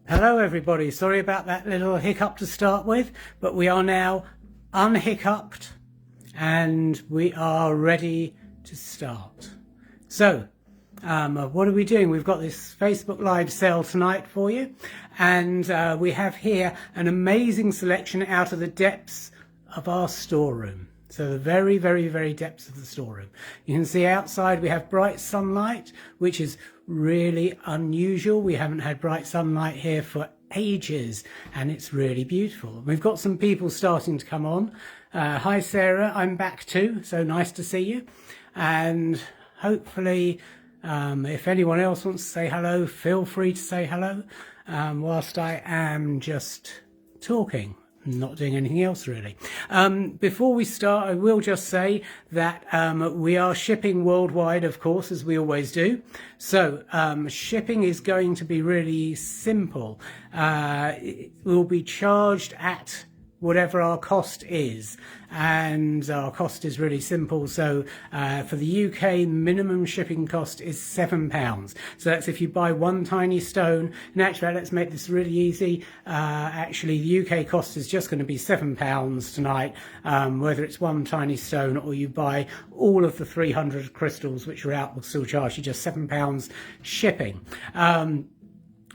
Hello everybody, sorry about that little hiccup to start with, but we are now unhiccuped and we are ready to start. So, what are we doing? We've got this Facebook Live sale tonight for you, and we have here an amazing selection out of the depths of our storeroom. So the very, very, very depths of the storeroom. You can see outside we have bright sunlight, which is really unusual. We haven't had bright sunlight here for ages, and it's really beautiful. We've got some people starting to come on. Hi Sarah, I'm back too, so nice to see you. And hopefully, if anyone else wants to say hello, feel free to say hello, whilst I am just talking. Not doing anything else really. Before we start, I will just say that we are shipping worldwide, of course, as we always do. So shipping is going to be really simple. It will be charged at whatever our cost is, and our cost is really simple. So for the UK, minimum shipping cost is £7. So that's if you buy one tiny stone. And actually, let's make this really easy. Actually, the UK cost is just going to be £7 tonight, whether it's one tiny stone or you buy all of the 300 crystals which are out, will still charge you just £7 shipping.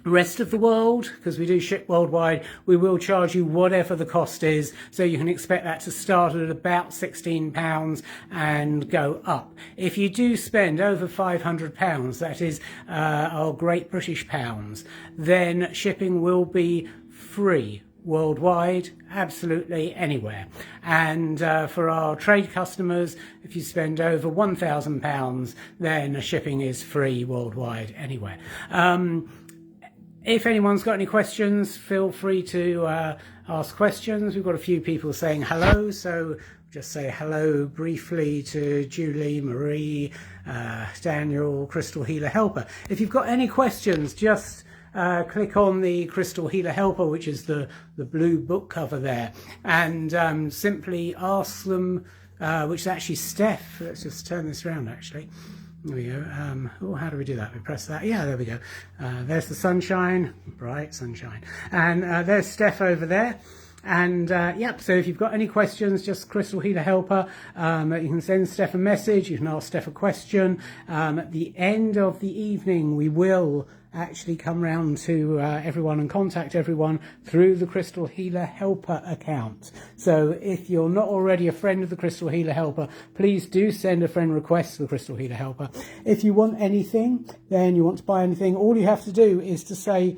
Rest of the world, because we do ship worldwide, we will charge you whatever the cost is, so you can expect that to start at about £16 and go up. If you do spend over £500, that is our Great British pounds, then shipping will be free worldwide, absolutely anywhere. And for our trade customers, if you spend over £1,000, then shipping is free worldwide anywhere. If anyone's got any questions, feel free to ask questions. We've got a few people saying hello, so just say hello briefly to Julie, Marie, Daniel, Crystal Healer Helper. If you've got any questions, just click on the Crystal Healer Helper, which is the blue book cover there, and simply ask them, which is actually Steph. Let's just turn this around actually. There we go. Oh, how do we do that? We press that. Yeah, there we go. There's the sunshine, bright sunshine. And there's Steph over there. And yep, so if you've got any questions, just Crystal Healer Helper. You can send Steph a message. You can ask Steph a question. At the end of the evening, we will actually come round to everyone and contact everyone through the Crystal Healer Helper account. So if you're not already a friend of the Crystal Healer Helper, please do send a friend request to the Crystal Healer Helper. If you want anything, then you want to buy anything, all you have to do is to say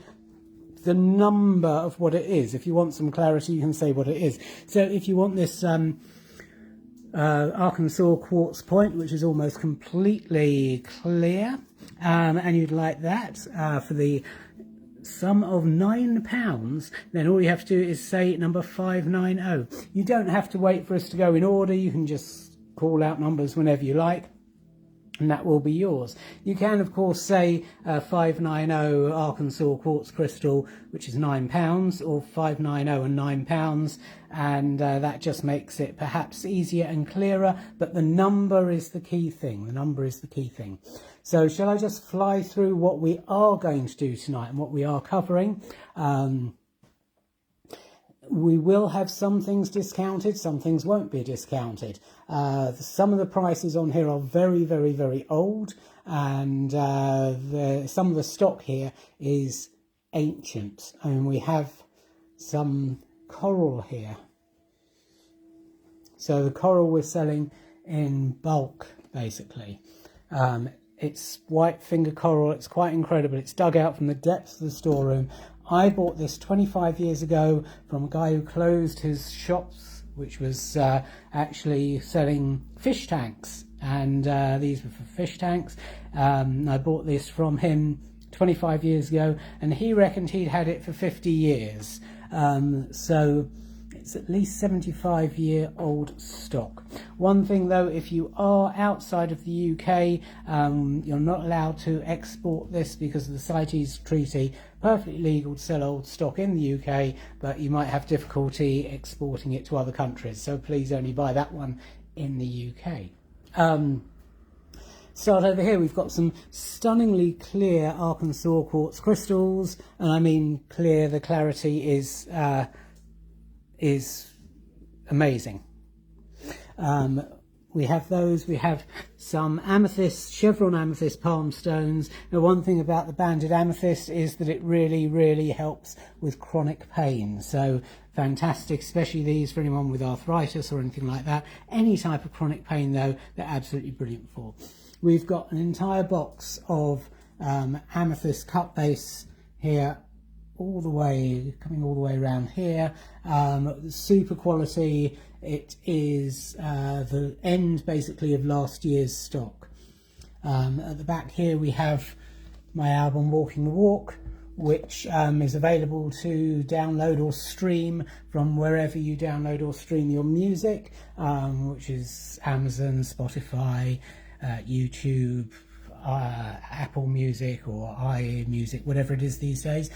the number of what it is. If you want some clarity, you can say what it is. So if you want this Arkansas quartz point, which is almost completely clear, and you'd like that for the sum of £9, then all you have to do is say number 590. You don't have to wait for us to go in order. You can just call out numbers whenever you like, and that will be yours. You can, of course, say 590 Arkansas quartz crystal, which is £9, or 590 and £9, and that just makes it perhaps easier and clearer, but the number is the key thing. The number is the key thing. So shall I just fly through what we are going to do tonight and what we are covering? We will have some things discounted, some things won't be discounted. Some of the prices on here are very, very, very old, and some of the stock here is ancient. And we have some coral here. So the coral we're selling in bulk, basically. It's white finger coral. It's quite incredible. It's dug out from the depths of the storeroom. I bought this 25 years ago from a guy who closed his shops, which was actually selling fish tanks, and these were for fish tanks. I bought this from him 25 years ago, and he reckoned he'd had it for 50 years. So it's at least 75-year-old stock. One thing though, if you are outside of the UK, you're not allowed to export this because of the CITES Treaty. Perfectly legal to sell old stock in the UK, but you might have difficulty exporting it to other countries. So please only buy that one in the UK. start over here. We've got some stunningly clear Arkansas quartz crystals, and I mean clear. The clarity is amazing. We have those. We have some amethyst, chevron amethyst palm stones. Now, one thing about the banded amethyst is that it really, really helps with chronic pain. So fantastic, especially these for anyone with arthritis or anything like that. Any type of chronic pain, though, they're absolutely brilliant for. We've got an entire box of amethyst cut base here, all the way, coming all the way around here. Super quality. It is the end basically of last year's stock. At the back here we have my album Walking the Walk, which is available to download or stream from wherever you download or stream your music, which is Amazon, Spotify, YouTube, Apple Music or iMusic, whatever it is these days.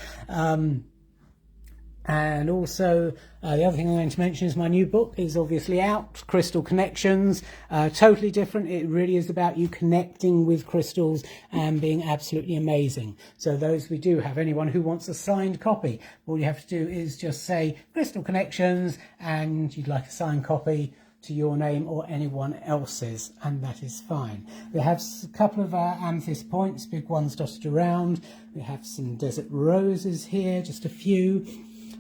And also, the other thing I'm going to mention is my new book is obviously out, Crystal Connections. Totally different. It really is about you connecting with crystals and being absolutely amazing. So those we do have. Anyone who wants a signed copy, all you have to do is just say Crystal Connections and you'd like a signed copy to your name or anyone else's, and that is fine. We have a couple of amethyst points, big ones dotted around. We have some desert roses here, just a few.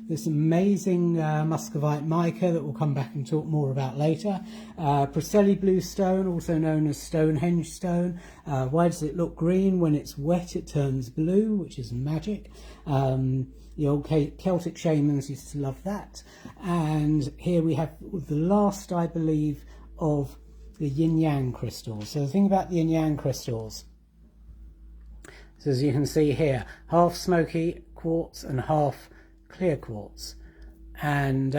This amazing muscovite mica that we'll come back and talk more about later. Preseli blue stone, also known as Stonehenge stone. Why does it look green? When it's wet it turns blue, which is magic. The old Celtic shamans used to love that. And here we have the last, I believe, of the yin-yang crystals. So the thing about the yin-yang crystals, so as you can see here, half smoky quartz and half clear quartz, and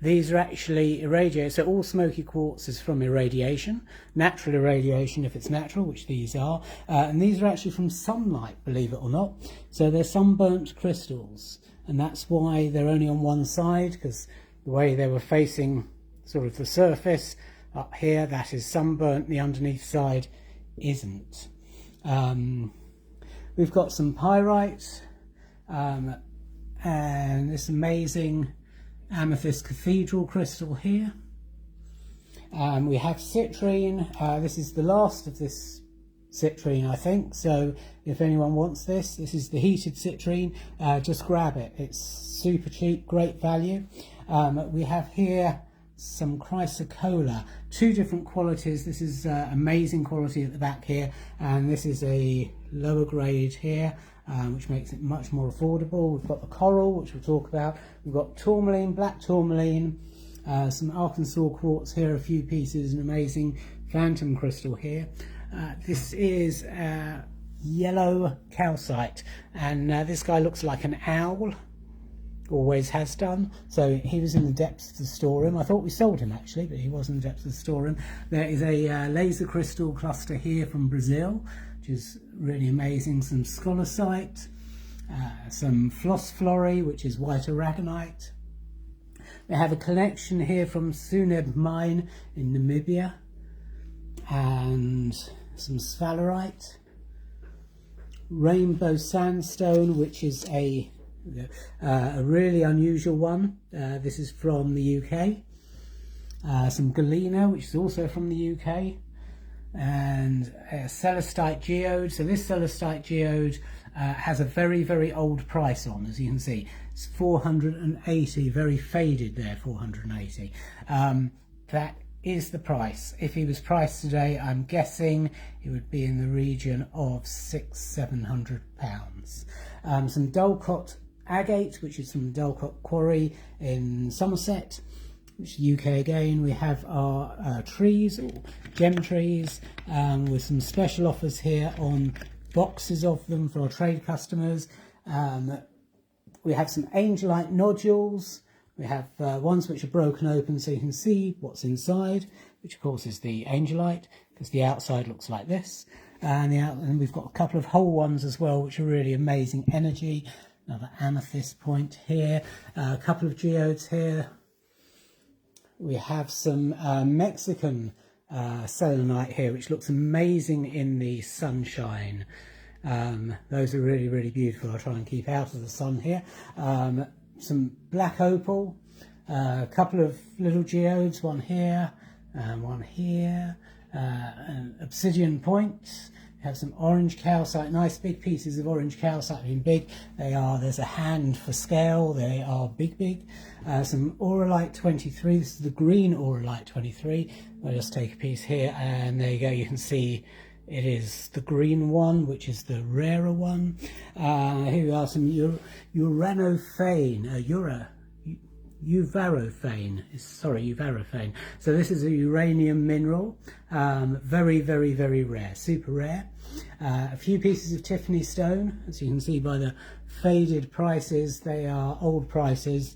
these are actually irradiated. So all smoky quartz is from irradiation, natural irradiation if it's natural, which these are, and these are actually from sunlight, believe it or not. So they're sunburnt crystals, and that's why they're only on one side, because the way they were facing sort of the surface up here, that is sunburnt, the underneath side isn't. We've got some pyrite, and this amazing amethyst cathedral crystal here. We have citrine. This is the last of this citrine, I think, so if anyone wants this, this is the heated citrine. Just grab it, it's super cheap, great value. We have here some chrysocolla, two different qualities. This is amazing quality at the back here, and this is a lower grade here, which makes it much more affordable. We've got the coral, which we'll talk about. We've got tourmaline, black tourmaline, some Arkansas quartz here, a few pieces, an amazing phantom crystal here. This is yellow calcite, and this guy looks like an owl, always has done. So he was in the depths of the storeroom. I thought we sold him actually, but he was in the depths of the storeroom. There is a laser crystal cluster here from Brazil, which is really amazing. Some scholasite, some phosphori, which is white aragonite. We have a collection here from Suneb mine in Namibia, and some sphalerite, rainbow sandstone, which is a really unusual one. This is from the UK. Some galena, which is also from the UK, and a celestite geode. So this celestite geode has a very, very old price on, as you can see. It's 480, very faded there, 480. That is the price. If he was priced today, I'm guessing it would be in the region of £600–700. Some Dulcot agate, which is from Dulcot Quarry in Somerset, which is UK again. We have our trees, or gem trees, with some special offers here on boxes of them for our trade customers. We have some angelite nodules. We have ones which are broken open so you can see what's inside, which of course is the angelite, because the outside looks like this. And we've got a couple of whole ones as well, which are really amazing energy. Another amethyst point here, a couple of geodes here. We have some Mexican selenite here, which looks amazing in the sunshine. Those are really, really beautiful. I'll try and keep out of the sun here. Some black opal, a couple of little geodes, one here and one here, and obsidian points. We have some orange calcite, nice big pieces of orange calcite. I mean, big, there's a hand for scale, they are big. Some auralite 23, this is the green auralite 23. I'll just take a piece here, and there you go, you can see it is the green one, which is the rarer one. Here are some uvarophane. So this is a uranium mineral, very, very, very rare, super rare. A few pieces of Tiffany stone, as you can see by the faded prices, they are old prices.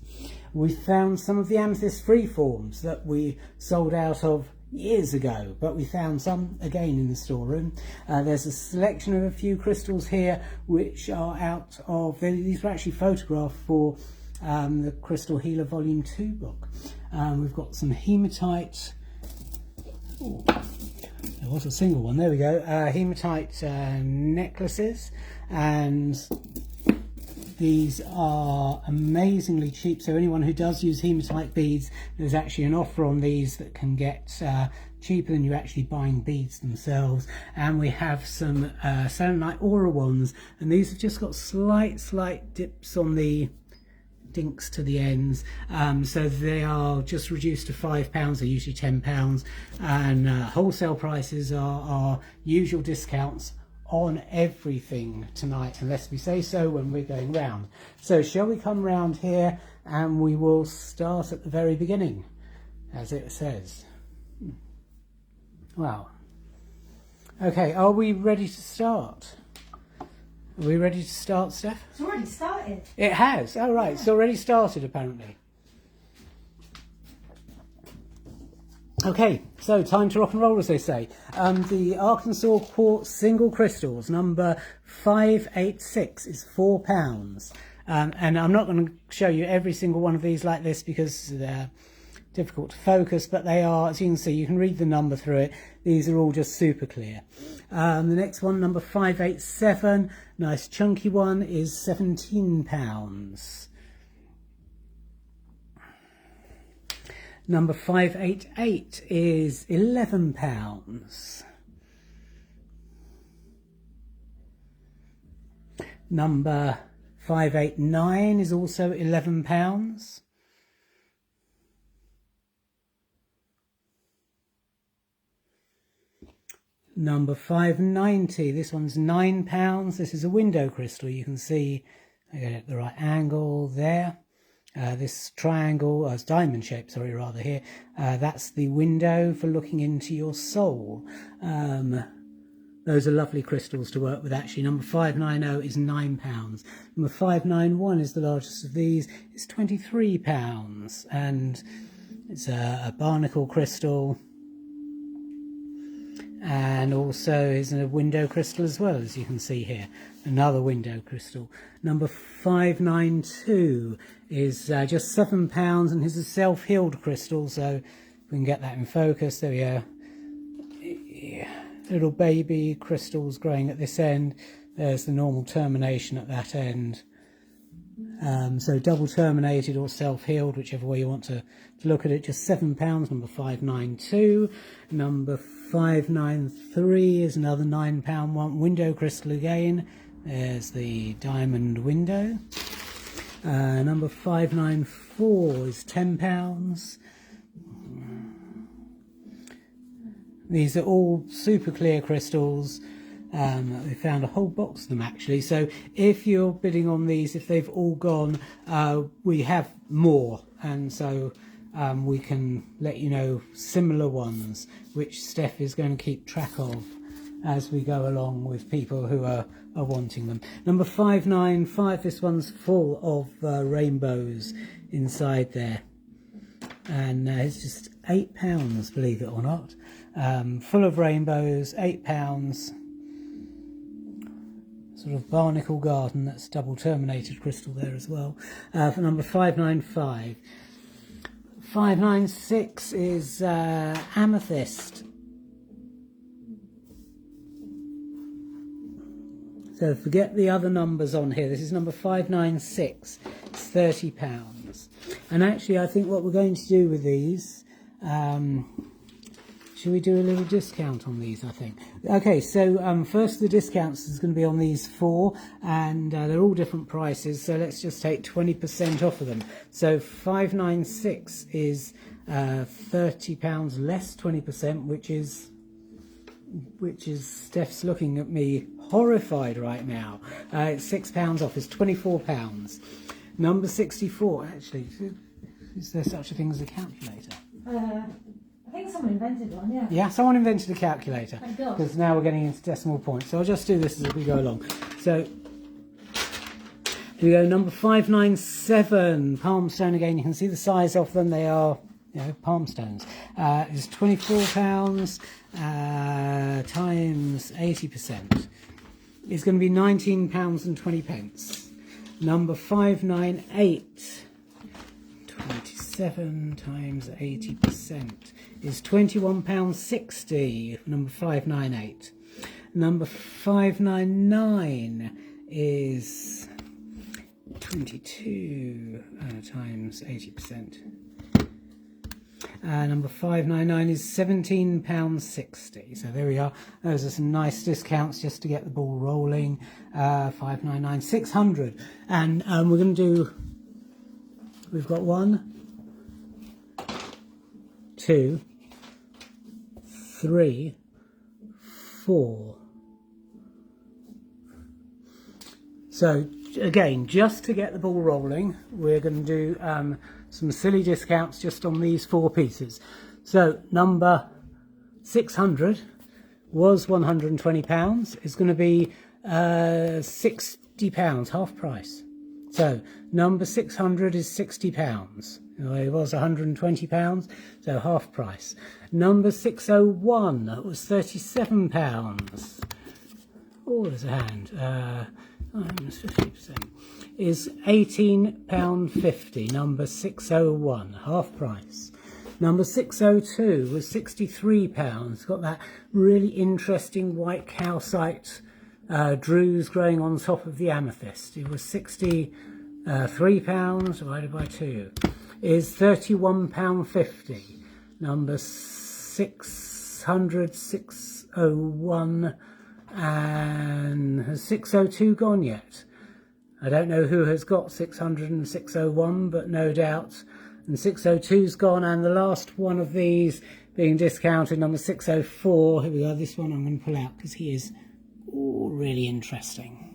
We found some of the amethyst freeforms that we sold out of years ago, but we found some again in the storeroom. There's a selection of a few crystals here which are out of, these were actually photographed for the Crystal Healer Volume 2 book. We've got some hematite. Ooh, there was a single one, there we go. Hematite necklaces, and these are amazingly cheap, so anyone who does use hematite beads, there's actually an offer on these that can get cheaper than you actually buying beads themselves. And we have some selenite aura ones, and these have just got slight dips on the dinks to the ends, so they are just reduced to £5. They're usually £10, and wholesale prices are usual discounts on everything tonight, unless we say so when we're going round. So shall we come round here, and we will start at the very beginning, as it says. Wow. Okay, are we ready to start? Are we ready to start, Steph? It's already started. It has? Oh, right. Yeah. It's already started, apparently. Okay, so time to rock and roll, as they say. The Arkansas Quartz single crystals, number 586, is £4. And I'm not going to show you every single one of these like this because they're difficult to focus, but they are, as you can see, you can read the number through it. These are all just super clear. The next one, number 587, nice chunky one, is £17. Number 588 is £11. Number 589 is also £11. Number 590, this one's £9. This is a window crystal. You can see I get it at the right angle there. This triangle, it's diamond shape, sorry, rather here. That's the window for looking into your soul. Those are lovely crystals to work with, actually. Number 590 is £9. Number 591 is the largest of these. It's £23, and it's a barnacle crystal. And also is a window crystal as well, as you can see here. Another window crystal. Number 592 is just £7, and is a self-healed crystal, so if we can get that in focus. There we go. Yeah. Little baby crystals growing at this end. There's the normal termination at that end. So double terminated or self-healed, whichever way you want to look at it, just £7, number 592. Number 593 is another £9 one, window crystal again. There's the diamond window. Number 594 is £10. These are all super clear crystals. We found a whole box of them, actually, so if you're bidding on these, if they've all gone, we have more, and so we can let you know similar ones, which Steph is going to keep track of as we go along with people who are wanting them. Number 595, this one's full of rainbows inside there, and it's just £8, believe it or not. Full of rainbows, £8. Sort of barnacle garden, that's double terminated crystal there as well. For number 595. 596 is amethyst. So forget the other numbers on here. This is number 596. It's £30. And actually, I think what we're going to do with these, should we do a little discount on these, I think? Okay, so first the discounts is going to be on these 4, and they're all different prices, so let's just take 20% off of them. So 596 is £30 less 20%, which is Steph's looking at me horrified right now. It's £6 off, it's £24. Number 64, actually, is there such a thing as a calculator? I think someone invented one, yeah. Yeah, someone invented a calculator. Thank God. Because now we're getting into decimal points. So I'll just do this as we go along. So we go number 597, palm stone again. You can see the size of them. They are, you know, palm stones. It's £24 times 80%. It's going to be £19.20. Number 598, 27 times 80%. is £21.60, number 598. Number 599 is 22 times 80%. Number 599 is £17.60. So there we are. Those are some nice discounts just to get the ball rolling. 599, 600. And we're going to do, we've got 1, 2, 3, 4. So again, just to get the ball rolling, we're going to do some silly discounts just on these 4 pieces. So number 600 was £120. It's going to be £60, half price. So number 600 is £60. It was £120, so half price. Number 601 was £37. Oh, there's a hand. Minus 50%. Is £18.50. Number 601, half price. Number 602 was £63. Got that really interesting white calcite druze growing on top of the amethyst. It was £63 divided by 2. Is £31.50. Number 600, 601, and has 602 gone yet? I don't know who has got 600 and 601, but no doubt. And 602's gone, and the last one of these being discounted, number 604. Here we go. This one I'm going to pull out because he is really interesting.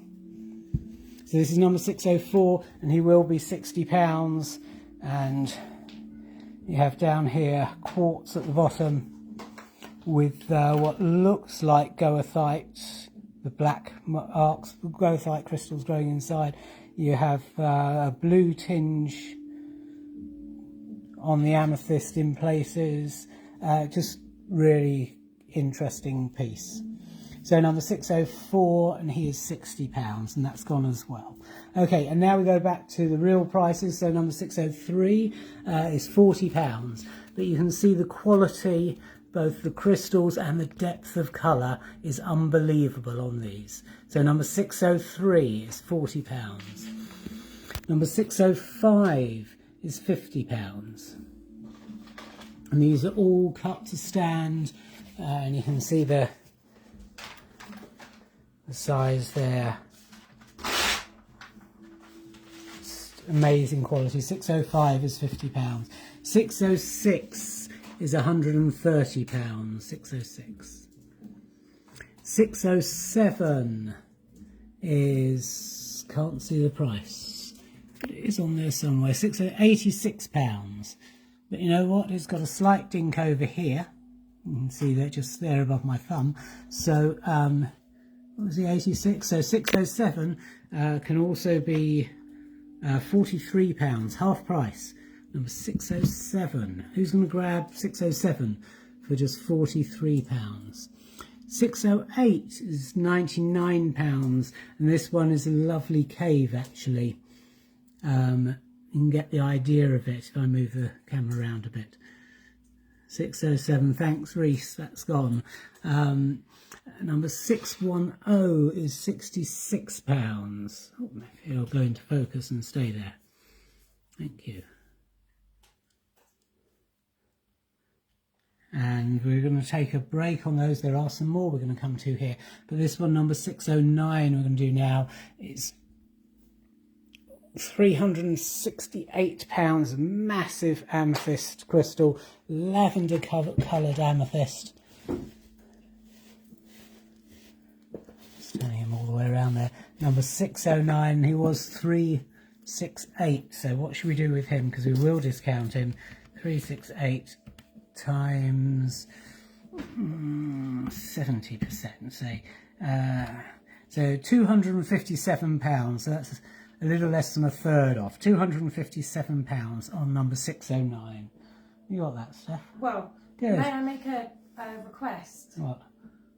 So this is number 604, and he will be £60. And you have down here quartz at the bottom with what looks like goethite, the black arcs, goethite crystals growing inside. You have a blue tinge on the amethyst in places. Just really interesting piece. So number 604, and he is £60, and that's gone as well. Okay, and now we go back to the real prices. So number 603 is £40, but you can see the quality, both the crystals and the depth of colour, is unbelievable on these. So number 603 is £40. Number 605 is £50. And these are all cut to stand, and you can see the size there. It's amazing quality. 605 is £50. 606 is £130. 606. 607 is, can't see the price, but it is on there somewhere. £86. But you know what? It's got a slight dink over here. You can see that just there above my thumb. So what was the 86? So 607 can also be £43, half price. Number 607. Who's going to grab 607 for just £43? 608 is £99, and this one is a lovely cave actually. You can get the idea of it if I move the camera around a bit. 607, thanks Reese, that's gone. Number 610 is £66. Oh, maybe it'll go into focus and stay there. Thank you. And we're going to take a break on those. There are some more we're going to come to here. But this one, number 609, we're going to do now. It's £368. Massive amethyst crystal. Lavender coloured amethyst. Turning him all the way around there. Number 609, he was 368. So what should we do with him? Because we will discount him. 368 times 70%, say. So £257. So that's a little less than a third off. £257 on number 609. You got that, Steph? Well, good. May I make a request? What?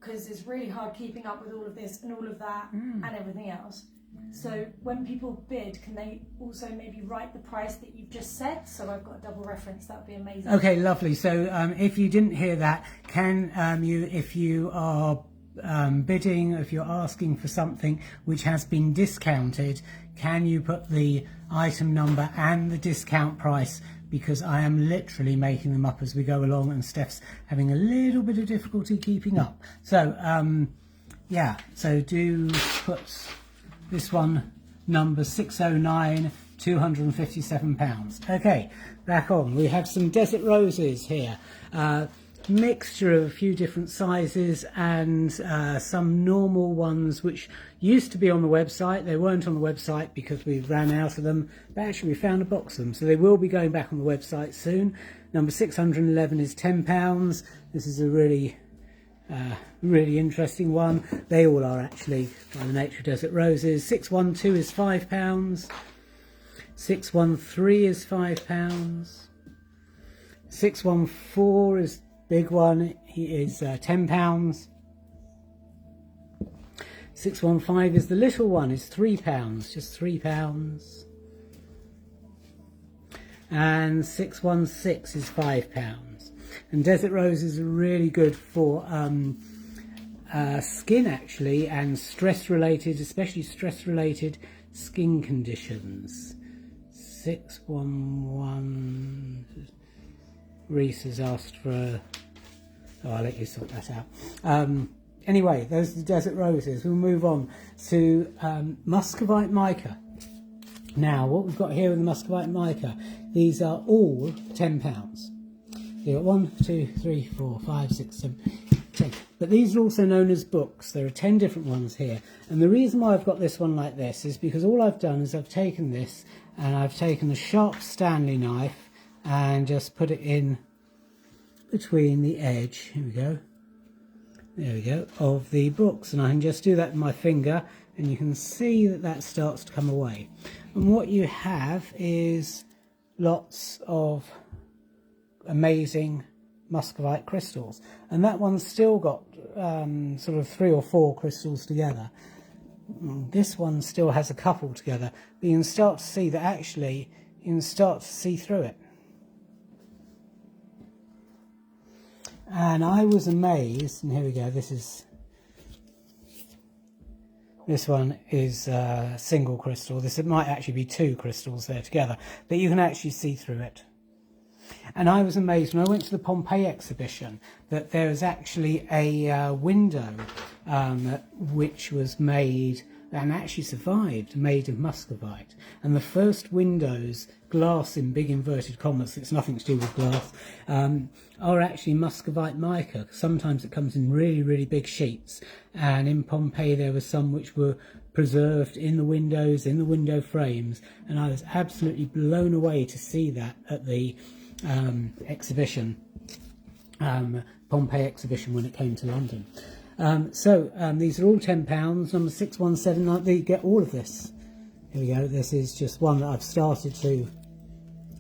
Because it's really hard keeping up with all of this and all of that and everything else. So when people bid, can they also maybe write the price that you've just said? So I've got a double reference. That would be amazing. Okay, lovely. So if you didn't hear that, can you, if you are bidding, if you're asking for something which has been discounted, can you put the item number and the discount price? Because I am literally making them up as we go along, and Steph's having a little bit of difficulty keeping up. So yeah, so do put this one, number 609, £257. Okay, back on. We have some desert roses here. Mixture of a few different sizes and some normal ones which used to be on the website. They weren't on the website because we ran out of them, but actually we found a box of them, so they will be going back on the website soon. Number 611 is £10. This is a really interesting one. They all are actually by the nature of desert roses. 612 is £5. 613 is £5. 614 is big one. He is £10. 615 is the little one. Is £3. Just £3. And 616 is £5. And desert roses are really good for skin actually, and stress related, especially stress related skin conditions. 611. Reese has asked for a... Oh, I'll let you sort that out. Anyway, those are the desert roses. We'll move on to muscovite mica. Now, what we've got here with the muscovite mica, these are all £10. You've got 1, 2, 3, 4, 5, 6, 7, 10. But these are also known as books. There are 10 different ones here. And the reason why I've got this one like this is because all I've done is I've taken this and I've taken a sharp Stanley knife and just put it in between the edge, here we go, there we go, of the books. And I can just do that with my finger and you can see that that starts to come away. And what you have is lots of amazing muscovite crystals, and that one's still got sort of 3 or 4 crystals together. This one still has a couple together, but you can start to see that actually you can start to see through it. And I was amazed, and here we go, this one is a single crystal. This, it might actually be 2 crystals there together, but you can actually see through it. And I was amazed when I went to the Pompeii exhibition that there is actually a window which was made and actually survived, made of muscovite. And the first windows, glass in big inverted commas, it's nothing to do with glass, are actually muscovite mica. Sometimes it comes in really, really big sheets. And in Pompeii there were some which were preserved in the windows, in the window frames. And I was absolutely blown away to see that at the exhibition, Pompeii exhibition, when it came to London. These are all £10. Number 617, you get all of this. Here we go. This is just one that I've started to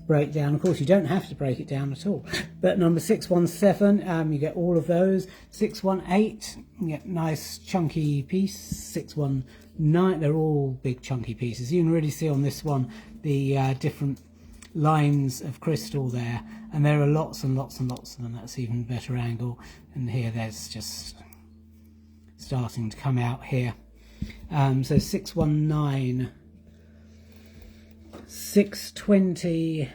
break down. Of course, you don't have to break it down at all. But number 617, you get all of those. 618, you get nice chunky piece. 619, they're all big chunky pieces. You can really see on this one the different lines of crystal there, and there are lots and lots and lots of them. That's even better angle. And here there's just starting to come out here. So 619, 620,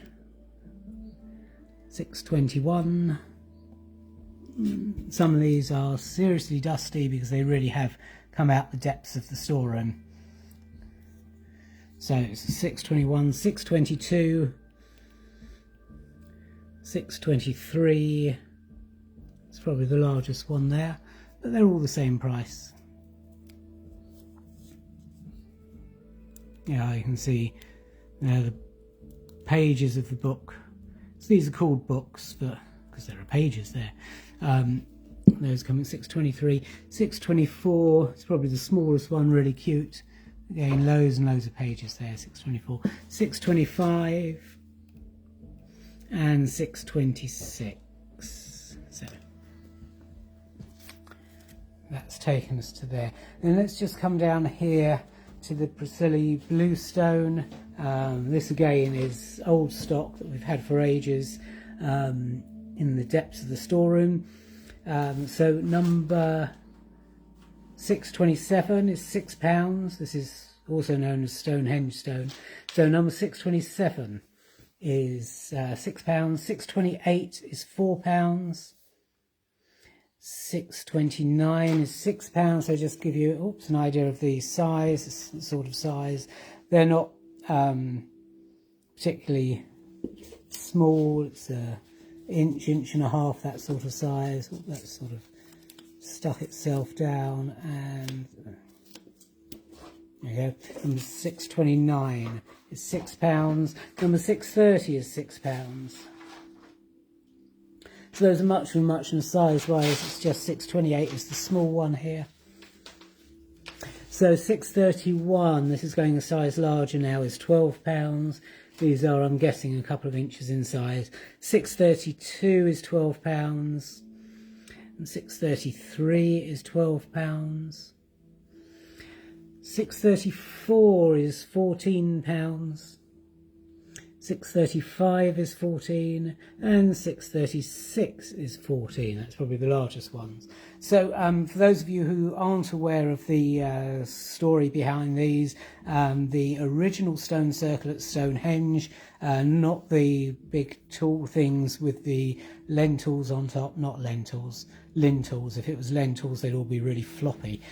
621. Some of these are seriously dusty because they really have come out the depths of the storeroom. So it's 621, 622, 623. It's probably the largest one there, but they're all the same price. Yeah, you can see the pages of the book. So these are called books, but because there are pages there. Those come at 623, 624. It's probably the smallest one, really cute. Again, loads and loads of pages there. 624, 625, and 626. So that's taken us to there. Then let's just come down here to the Priscilla Bluestone. This again is old stock that we've had for ages, in the depths of the storeroom. So number 627 is £6. This is also known as Stonehenge stone. So number 627 is £6. 628 is £4. 629 is £6. So just give you an idea of the size, the sort of size. They're not particularly small. It's an inch and a half, that sort of size. That sort of stuck itself down, and there you go. Number 629 is £6. Number 630 is £6. So those are much and size wise. It's just 628 is the small one here. So 631, this is going a size larger now, is £12. These are, I'm guessing, a couple of inches in size. 632 is £12. And 633 is £12. 634 is £14. 635 is 14, and 636 is 14. That's probably the largest ones. So for those of you who aren't aware of the story behind these, the original stone circle at Stonehenge, not the big tall things with the lentils on top, not lentils, lintels. If it was lentils, they'd all be really floppy.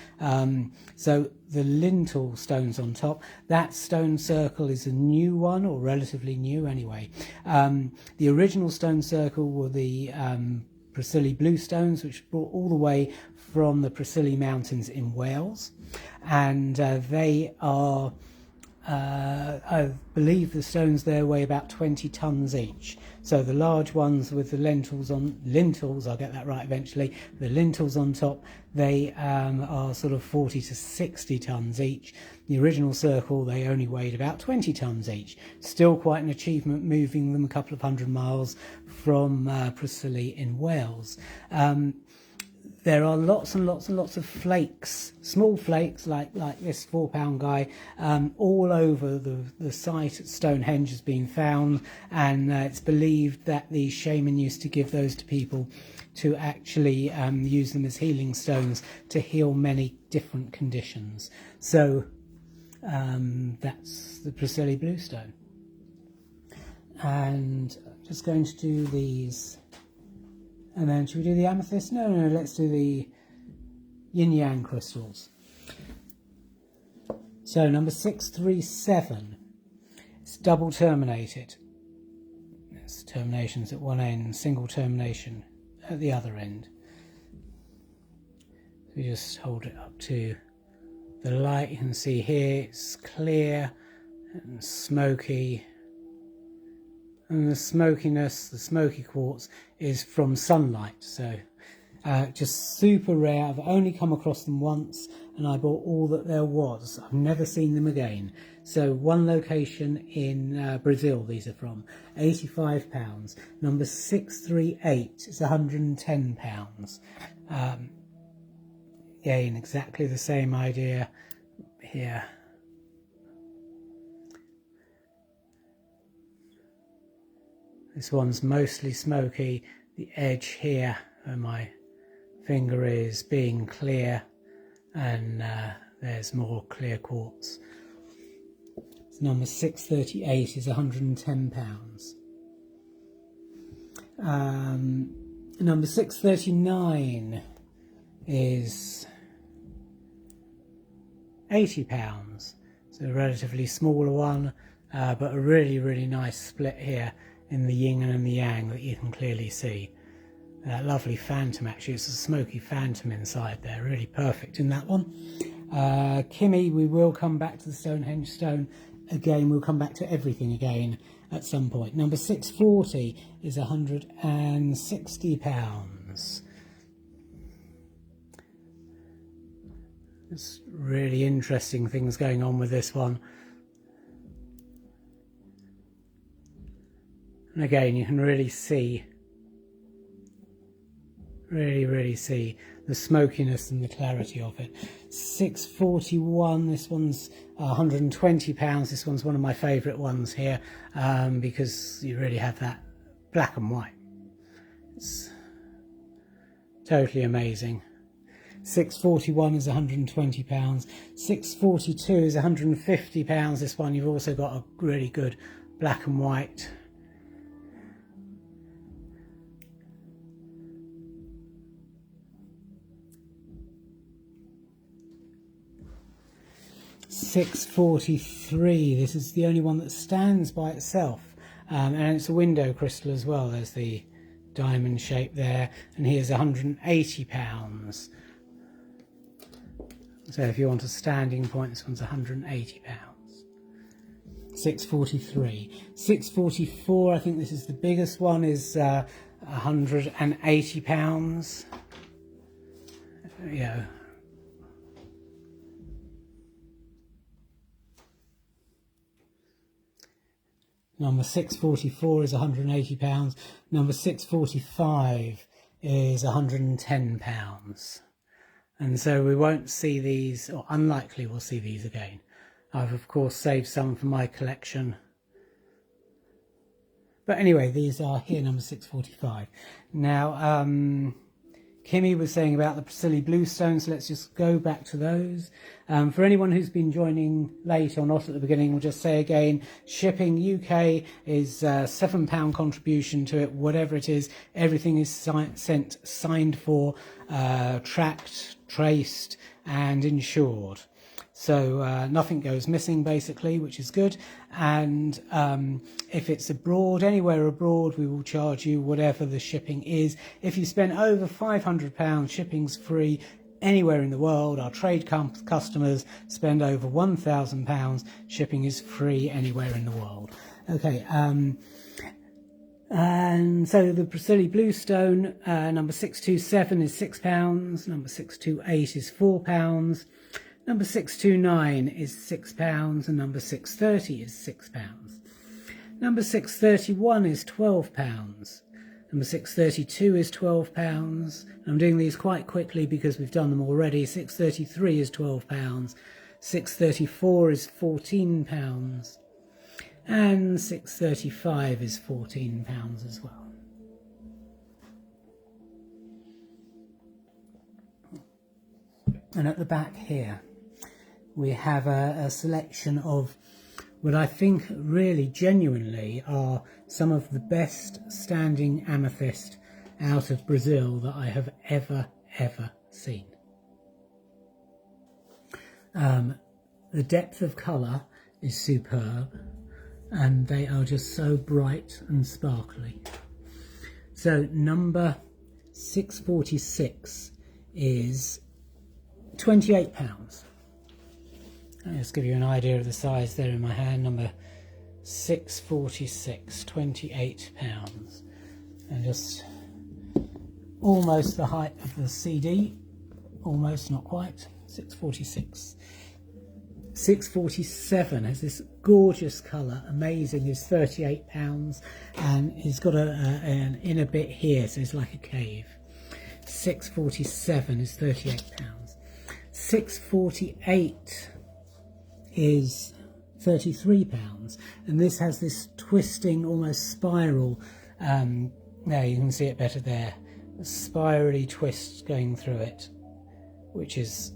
So the lintel stones on top, that stone circle is a new one, or relatively new anyway. The original stone circle were the Priscilla Bluestones, which were brought all the way from the Priscilla Mountains in Wales, and they are, I believe the stones there weigh about 20 tons each. So the large ones with the lintels, I'll get that right eventually, the lintels on top, they are sort of 40 to 60 tons each. The original circle, they only weighed about 20 tons each. Still quite an achievement moving them a couple of 100 miles from Priscilla in Wales. There are lots and lots of flakes, small flakes like this £4 guy, all over the site at Stonehenge has been found, and it's believed that the shaman used to give those to people to actually use them as healing stones to heal many different conditions. So that's the Priscilla Bluestone. And I'm just going to do these. And then should we do the amethyst? No, let's do the yin-yang crystals. So number 637, it's double terminated. It's terminations at one end, single termination at the other end. So we just hold it up to the light. You can see here it's clear and smoky. And the smokiness, the smoky quartz, is from sunlight. So just super rare. I've only come across them once, and I bought all that there was. I've never seen them again. So one location in Brazil, these are from, £85. Number 638 is £110. Again, exactly the same idea here. This one's mostly smoky. The edge here where my finger is being clear. and there's more clear quartz. So number 638 is £110. Number 639 is £80. So a relatively smaller one, but a really nice split here in the yin and the yang that you can clearly see. That lovely phantom, actually, it's a smoky phantom inside there, really perfect in that one. Kimmy, we will come back to the Stonehenge stone again, we'll come back to everything again at some point. Number 640 is £160. There's really interesting things going on with this one. And again, you can really see, really see the smokiness and the clarity of it. 641, this one's £120. This one's one of my favourite ones here, because you really have that black and white. It's totally amazing. 641 is £120. 642 is £150. This one, you've also got a really good black and white. £643, this is the only one that stands by itself, and it's a window crystal as well. There's the diamond shape there, and here's £180. So if you want a standing point, this one's £180. 643. 644, I think this is the biggest one, is £180. Yeah. Number 644 is £180. Number 645 is £110. And so we won't see these, or unlikely we'll see these again. I've of course saved some for my collection. But anyway, these are here, number 645. Now, Kimmy was saying about the Priscilla bluestones, so let's just go back to those. For anyone who's been joining late or not at the beginning, we'll just say again, shipping UK is £7 contribution to it, whatever it is. Everything is sent, signed for, tracked, traced and insured. So nothing goes missing basically, which is good. And if it's abroad, anywhere abroad, we will charge you whatever the shipping is. If you spend over £500, shipping's free anywhere in the world. Our trade customers spend over £1,000, shipping is free anywhere in the world. Okay, and so the Priscilla bluestone, number 627 is £6, number 628 is £4, number 629 is £6, and number 630 is £6. Number 631 is £12. Number 632 is £12. I'm doing these quite quickly because we've done them already. 633 is £12. 634 is £14. And 635 is £14 as well. And at the back here, we have a selection of what I think really genuinely are some of the best standing amethyst out of Brazil that I have ever seen. The depth of colour is superb, and they are just so bright and sparkly. So number 646 is £28. I'll just give you an idea of the size there in my hand. Number 646, £28, and just almost the height of the CD, almost, not quite. 646. 647 has this gorgeous colour, amazing, is £38, and it's got an inner bit here, so it's like a cave. 647 is £38. 648 is £33, and this has this twisting, almost spiral, there you can see it better there, a spirally twist going through it, which is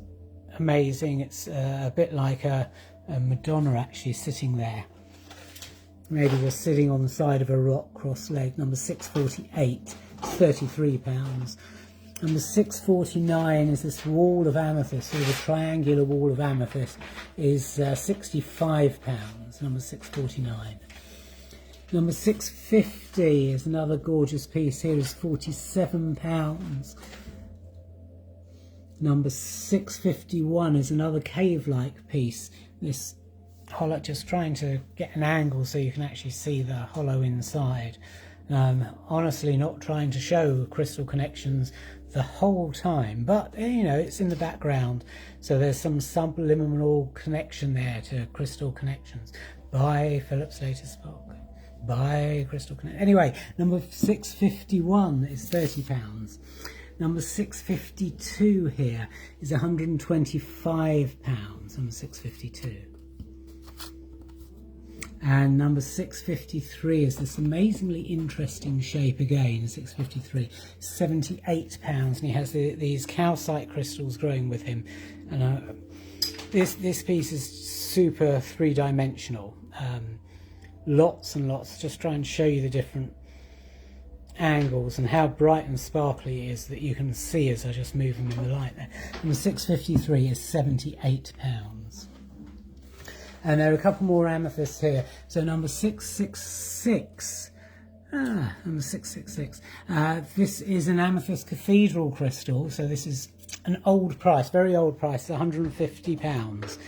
amazing. It's a bit like a Madonna actually sitting there. Maybe just sitting on the side of a rock cross-legged. Number 648, £33. Number 649 is this wall of amethyst, sort of a triangular wall of amethyst, is £65, number 649. Number 650 is another gorgeous piece here, is £47. Number 651 is another cave-like piece. This hollow, just trying to get an angle so you can actually see the hollow inside. Honestly, not trying to show crystal connections the whole time, but you know, it's in the background, so there's some subliminal connection there to crystal connections. By Philip Slater Spock, by Crystal Connect. Anyway, number 651 is £30. Number 652 here is £125. Number 652. And number 653 is this amazingly interesting shape again, 653, £78, and he has these calcite crystals growing with him. And this piece is super three-dimensional, lots and lots. Just try and show you the different angles and how bright and sparkly it is that you can see as I just move them in the light there. Number 653 is £78. And there are a couple more amethysts here. So number 666, number 666. This is an amethyst cathedral crystal. So this is an old price, very old price, £150.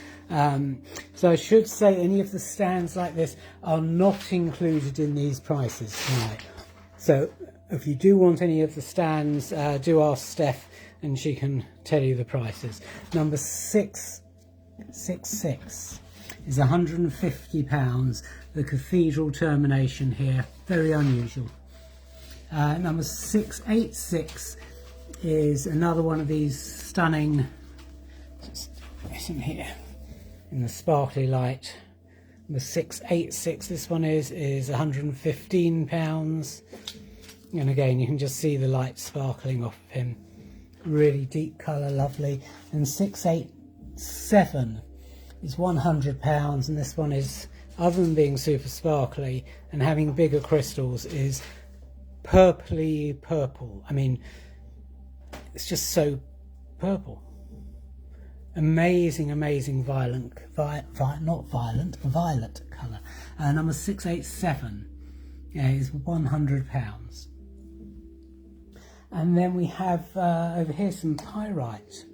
So I should say any of the stands like this are not included in these prices tonight. So if you do want any of the stands, do ask Steph and she can tell you the prices. Number 666. is £150, the cathedral termination here, very unusual. Number 686 is another one of these stunning, isn't here, in the sparkly light. Number 686, this one is £115, and again you can just see the light sparkling off of him, really deep colour, lovely. And 687 is £100, and this one is, other than being super sparkly and having bigger crystals, is purpley purple. I mean, it's just so purple. Amazing, amazing violet colour. Number 687 is £100. And then we have over here some pyrite.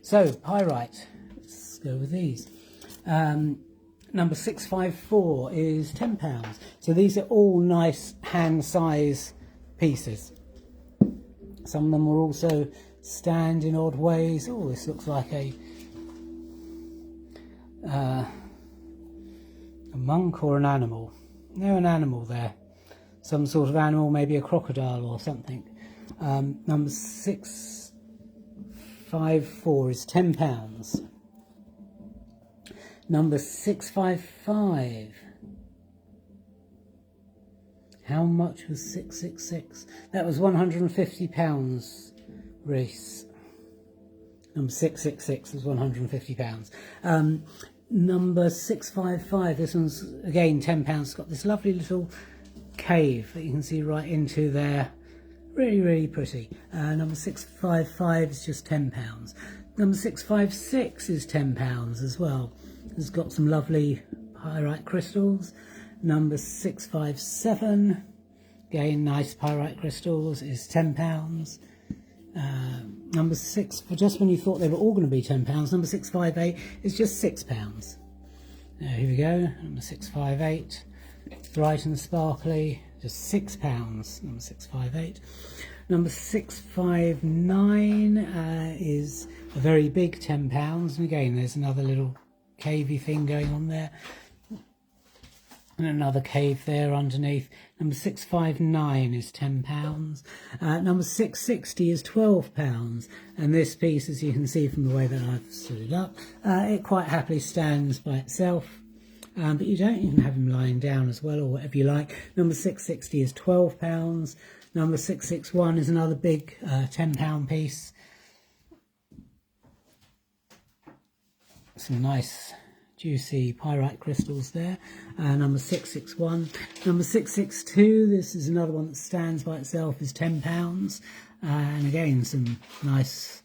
So, pyrite, let's go with these. Number 654 is £10. So these are all nice hand size pieces. Some of them will also stand in odd ways. Oh, this looks like a monk or an animal. No, an animal there. Some sort of animal, maybe a crocodile or something. Number 654 is £10. Number 655. How much was 666? That was £150, Reese. Number 666 was £150. Number 655, this one's again £10. It's got this lovely little cave that you can see right into there. Really, really pretty. Number 655 is just £10. Number 656 is £10 as well. It's got some lovely pyrite crystals. Number 657, again nice pyrite crystals, is £10. Number 6, for just when you thought they were all going to be £10, number 658 is just £6. Here we go, number 658, bright and sparkly, just £6, number 658. Number 659 is a very big £10, and again there's another little cavey thing going on there. And another cave there underneath. Number 659 is £10. Number 660 is £12. And this piece, as you can see from the way that I've stood it up, it quite happily stands by itself. But you don't even have him lying down as well, or whatever you like. Number 660 is £12. Number 661 is another big £10 piece. Some nice juicy pyrite crystals there. Number 661. Number 662, this is another one that stands by itself, is £10. And again, some nice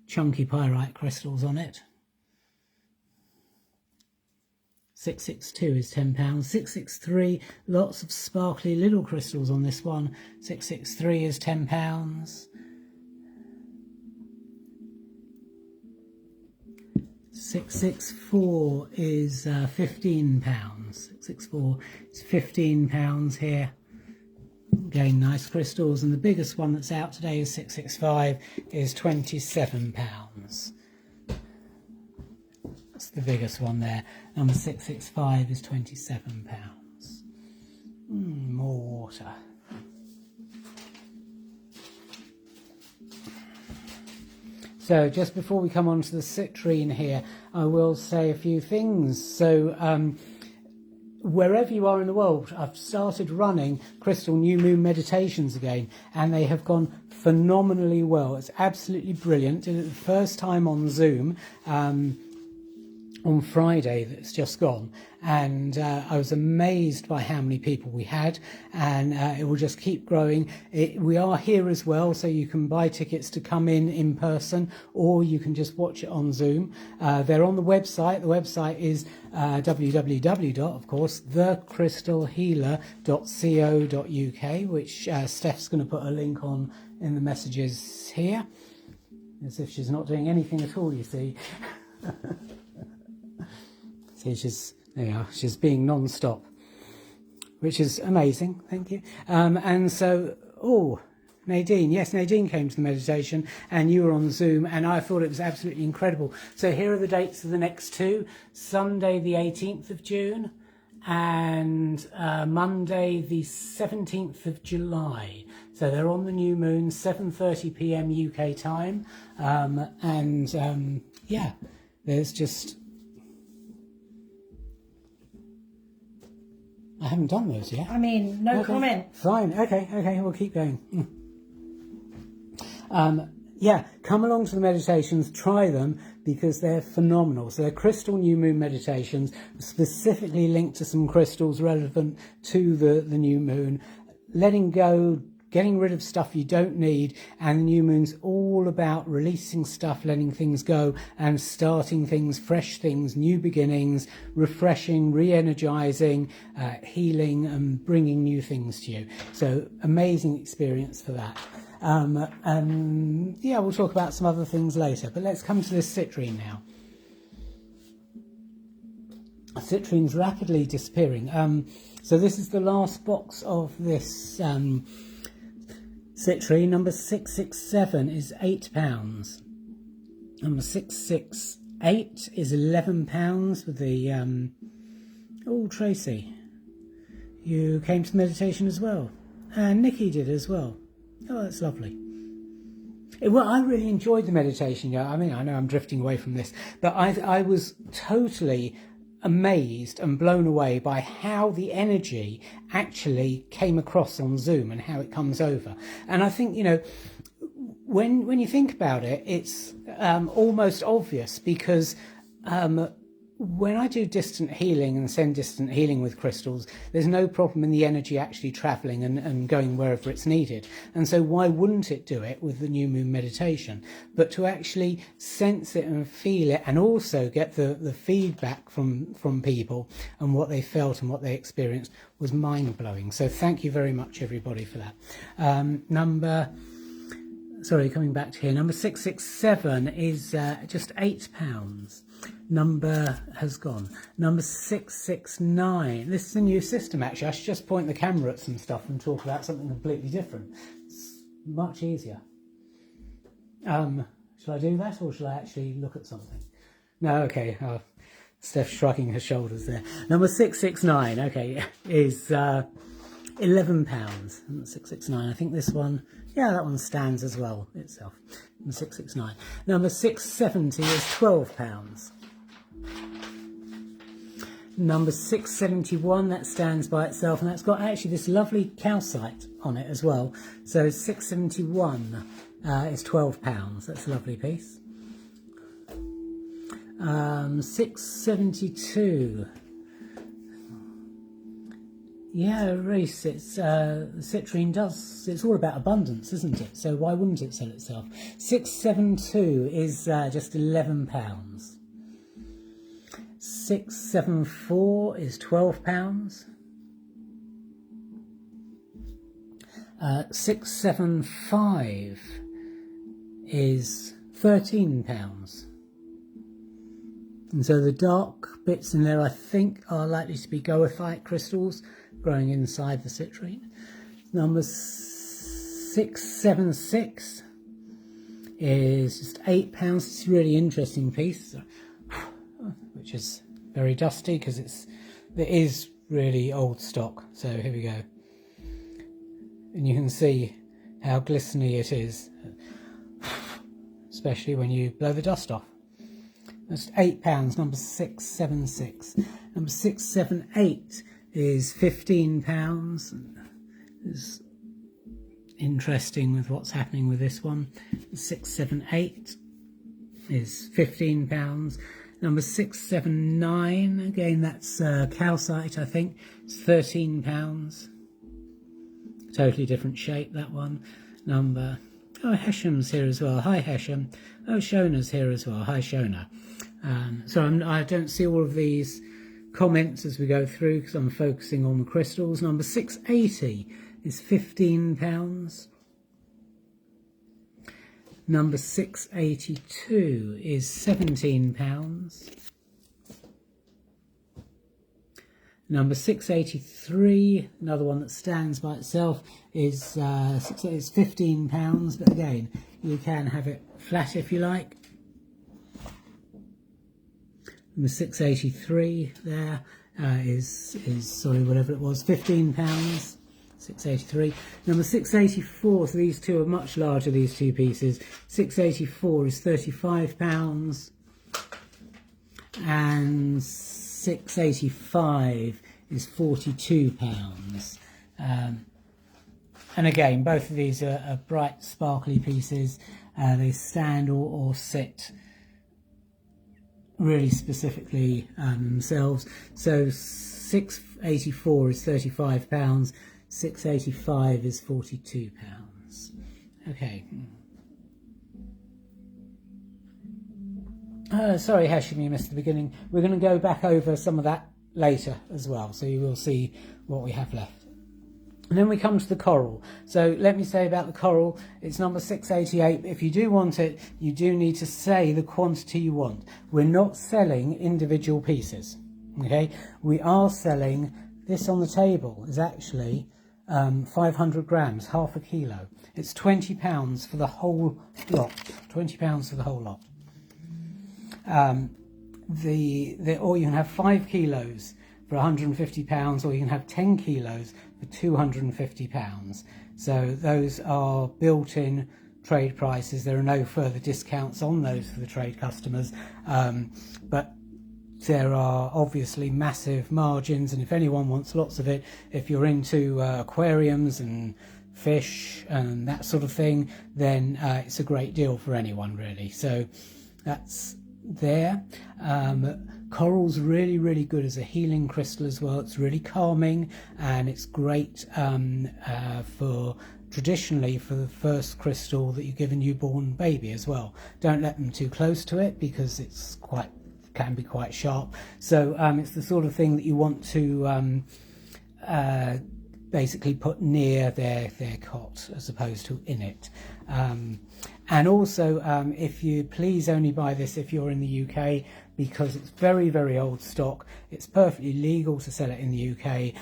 chunky pyrite crystals on it. 662 is £10. 663, lots of sparkly little crystals on this one. 663 is £10. 664 is £15. 664 is £15 here. Again, nice crystals, and the biggest one that's out today is 665, is £27. That's the biggest one there. Number 665 is £27. More water. So just before we come on to the citrine here, I will say a few things. So wherever you are in the world, I've started running crystal new moon meditations again, and they have gone phenomenally well. It's absolutely brilliant. Did it the first time on Zoom on Friday that's just gone, and I was amazed by how many people we had, and it will just keep growing. We are here as well, so you can buy tickets to come in person, or you can just watch it on Zoom. They're on the website. The website is www. of course, thecrystalhealer.co.uk, which Steph's going to put a link on in the messages here, as if she's not doing anything at all, you see. See, there you are, she's being non-stop, which is amazing, thank you. And so, Nadine, yes, Nadine came to the meditation, and you were on Zoom, and I thought it was absolutely incredible. So here are the dates of the next two: Sunday the 18th of June and Monday the 17th of July. So they're on the new moon, 7:30 p.m. UK time, yeah, there's just... I haven't done those yet. I mean, no comment. Fine, okay, we'll keep going. Yeah, come along to the meditations, try them, because they're phenomenal. So they're crystal new moon meditations, specifically linked to some crystals relevant to the new moon, letting go, getting rid of stuff you don't need, and the new moon's all about releasing stuff, letting things go, and starting things, fresh things, new beginnings, refreshing, re-energizing, healing, and bringing new things to you. So amazing experience for that. And yeah, we'll talk about some other things later, but let's come to this citrine now. Citrine's rapidly disappearing. So this is the last box of this citrine. Number 667 is £8. Number 668 is £11 with the Tracy, you came to meditation as well, and Nikki did as well. Oh, that's lovely. Well, I really enjoyed the meditation. I mean, I know I'm drifting away from this, but I was totally amazed and blown away by how the energy actually came across on Zoom and how it comes over. And I think, when you think about it, it's almost obvious, because when I do distant healing and send distant healing with crystals, there's no problem in the energy actually travelling and going wherever it's needed. And so why wouldn't it do it with the new moon meditation? But to actually sense it and feel it, and also get the feedback from people and what they felt and what they experienced, was mind-blowing. So thank you very much, everybody, for that. Coming back to here, number 667 is just £8. Number has gone. Number 669. This is a new system, actually. I should just point the camera at some stuff and talk about something completely different. It's much easier. Shall I do that, or shall I actually look at something? No, okay. Steph shrugging her shoulders there. Number 669, okay, is £11. 669. I think this one, yeah, that one stands as well itself. Number 669. Number 670 is £12. Number 671, that stands by itself, and that's got actually this lovely calcite on it as well. So 671 is £12. That's a lovely piece. 672. Yeah, Reese, it's citrine does, it's all about abundance, isn't it? So why wouldn't it sell itself? 672 is just £11. 674 is £12. 675 is £13. And so the dark bits in there, I think, are likely to be goethite crystals growing inside the citrine. Number 676 is just £8. It's a really interesting piece, which is very dusty because it is really old stock. So here we go. And you can see how glistening it is, especially when you blow the dust off. That's £8, number 676. Number 678 is £15. It's interesting with what's happening with this one. 678 is £15. Number 679, again that's calcite, I think. It's £13. Totally different shape, that one. Number, oh, Hesham's here as well. Hi, Hesham. Oh, Shona's here as well. Hi, Shona. So I don't see all of these comments as we go through because I'm focusing on the crystals. Number 680 is £15. Number 682 is £17. Number 683, another one that stands by itself, is £15, but again, you can have it flat if you like. Number 683 there is sorry, whatever it was, £15, 683. Number 684, so these two are much larger, these two pieces. 684 is £35, and 685 is £42. And again, both of these are bright, sparkly pieces. They stand or sit really specifically themselves. So 684 is £35, 685 is £42. Okay. Sorry, Hashim, you missed the beginning. We're going to go back over some of that later as well, so you will see what we have left. And then we come to the coral. So let me say about the coral, it's number 688. If you do want it, you do need to say the quantity you want. We're not selling individual pieces, okay? We are selling, this on the table is actually 500 grams, half a kilo. It's £20 for the whole lot, £20 for the whole lot. Or you can have 5 kilos for £150, or you can have 10 kilos for £250. So those are built-in trade prices. There are no further discounts on those for the trade customers, but there are obviously massive margins, and if anyone wants lots of it, if you're into aquariums and fish and that sort of thing, then it's a great deal for anyone really. So that's there. Coral's really, really good as a healing crystal as well. It's really calming, and it's great for traditionally for the first crystal that you give a newborn baby as well. Don't let them too close to it because it's can be quite sharp. So it's the sort of thing that you want to basically put near their cot as opposed to in it. And also, if you please only buy this if you're in the UK, because it's very, very old stock. It's perfectly legal to sell it in the UK,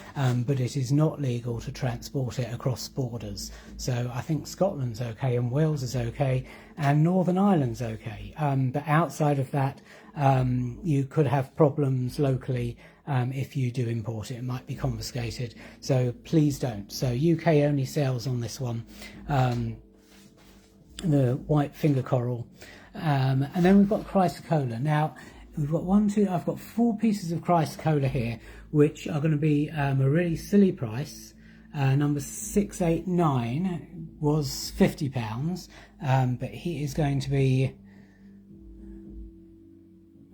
but it is not legal to transport it across borders. So I think Scotland's okay, and Wales is okay, and Northern Ireland's okay. But outside of that, you could have problems locally. If you do import it, it might be confiscated. So please don't. So UK only sales on this one. The white finger coral, and then we've got chrysocolla. Now we've got I've got 4 pieces of chrysocolla here, which are going to be a really silly price, Number 689 was £50, but he is going to be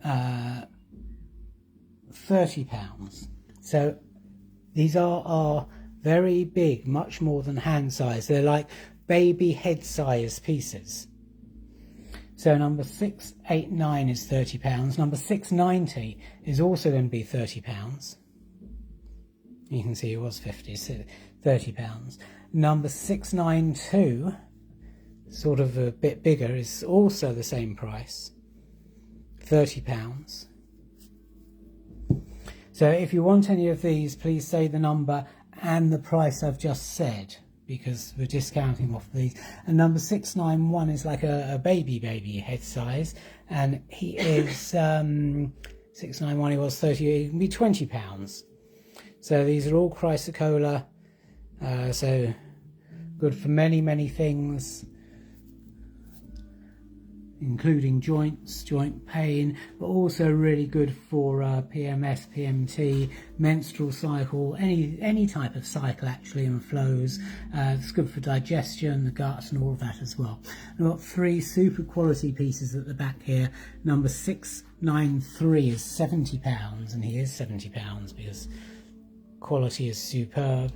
£30. So these are very big, much more than hand size. They're like baby head size pieces. So number 689 is £30. Number 690 is also going to be £30. You can see it was 50, so £30. Number 692, sort of a bit bigger, is also the same price, £30. So if you want any of these, please say the number and the price I've just said, because we're discounting off these. And number 691 is like a baby head size, and he is 691, he was 30, it can be £20. So these are all chrysocolla, so good for many things, including joints, joint pain, but also really good for PMS, PMT, menstrual cycle, any type of cycle actually, and flows. It's good for digestion, the gut, and all of that as well. I've got 3 super quality pieces at the back here. Number 693 is £70, and he is £70 because quality is superb.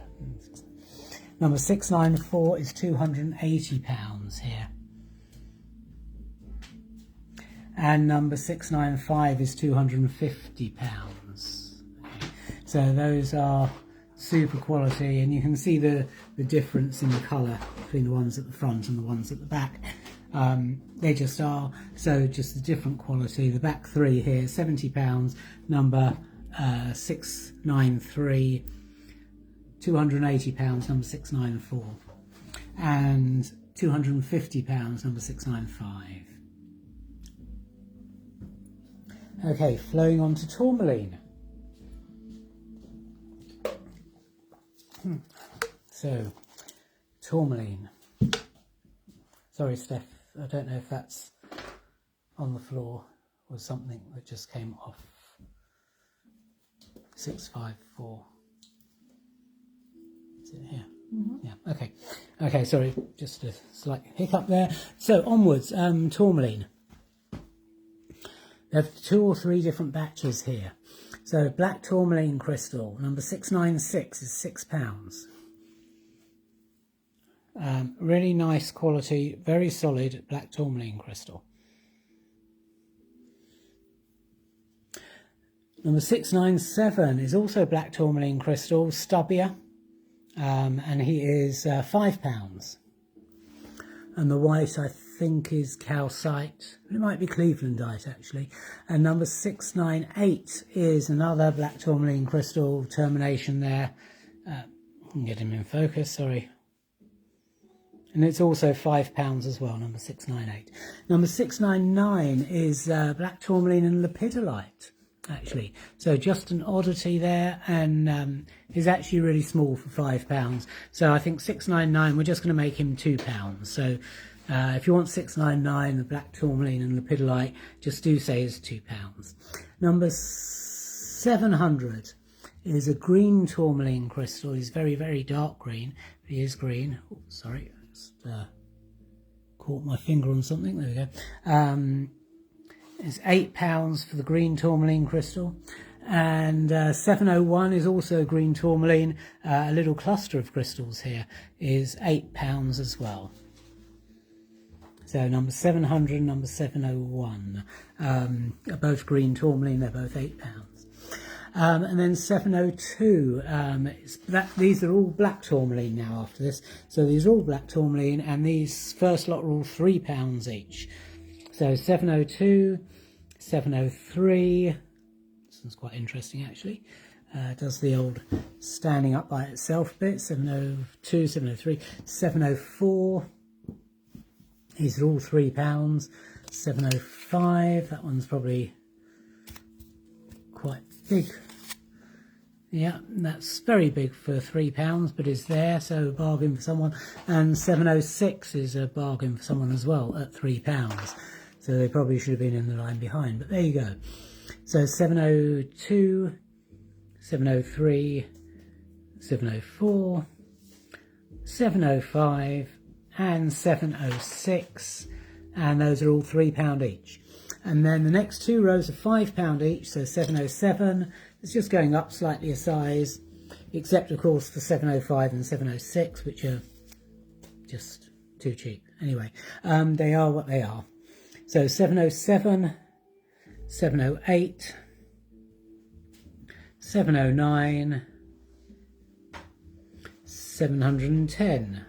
Number 694 is £280 here. And number 695 is £250. Okay. So those are super quality, and you can see the difference in the colour between the ones at the front and the ones at the back. They just are, so just the different quality. The back 3 here, £70. Number 693, £280, number 694, and £250, number 695. Okay, flowing on to tourmaline. So, tourmaline. Sorry, Steph, I don't know if that's on the floor or something that just came off. 654. Is it here? Yeah, okay. Okay, sorry, just a slight hiccup there. So, onwards, tourmaline. There are 2 or 3 different batches here. So, black tourmaline crystal, number 696 is £6. Really nice quality, very solid black tourmaline crystal. Number 697 is also black tourmaline crystal, stubbier, and he is £5. And the white, I think, is calcite. It might be Clevelandite actually. And number 698 is another black tourmaline crystal, termination there. I can get him in focus, sorry. And it's also £5 as well, number 698. Number 699 is black tourmaline and lepidolite, actually. So just an oddity there, and is actually really small for £5. So I think 699, we're just going to make him £2. So if you want 699, the black tourmaline and lepidolite, just do say is £2. Number 700 is a green tourmaline crystal. He's very dark green, but he is green. Oh, sorry, I just caught my finger on something. There we go. It's £8 for the green tourmaline crystal. And 701 is also green tourmaline. A little cluster of crystals here is £8 as well. So number 700 and number 701 are both green tourmaline, they're both £8. And then 702, these are all black tourmaline now after this. So these are all black tourmaline, and these first lot are all £3 each. So 702, 703, this one's quite interesting actually. Does the old standing up by itself bit. 702, 703, 704. These are all £3. 705, that one's probably quite big. Yeah, that's very big for £3, but is there, so a bargain for someone. And 706 is a bargain for someone as well at £3. So they probably should have been in the line behind, but there you go. So 702, 703, 704, 705 and 706, and those are all £3 each. And then the next two rows are £5 each, so 707 is just going up slightly a size, except of course for 705 and 706, which are just too cheap. Anyway, they are what they are. So 707, 708, 709, 710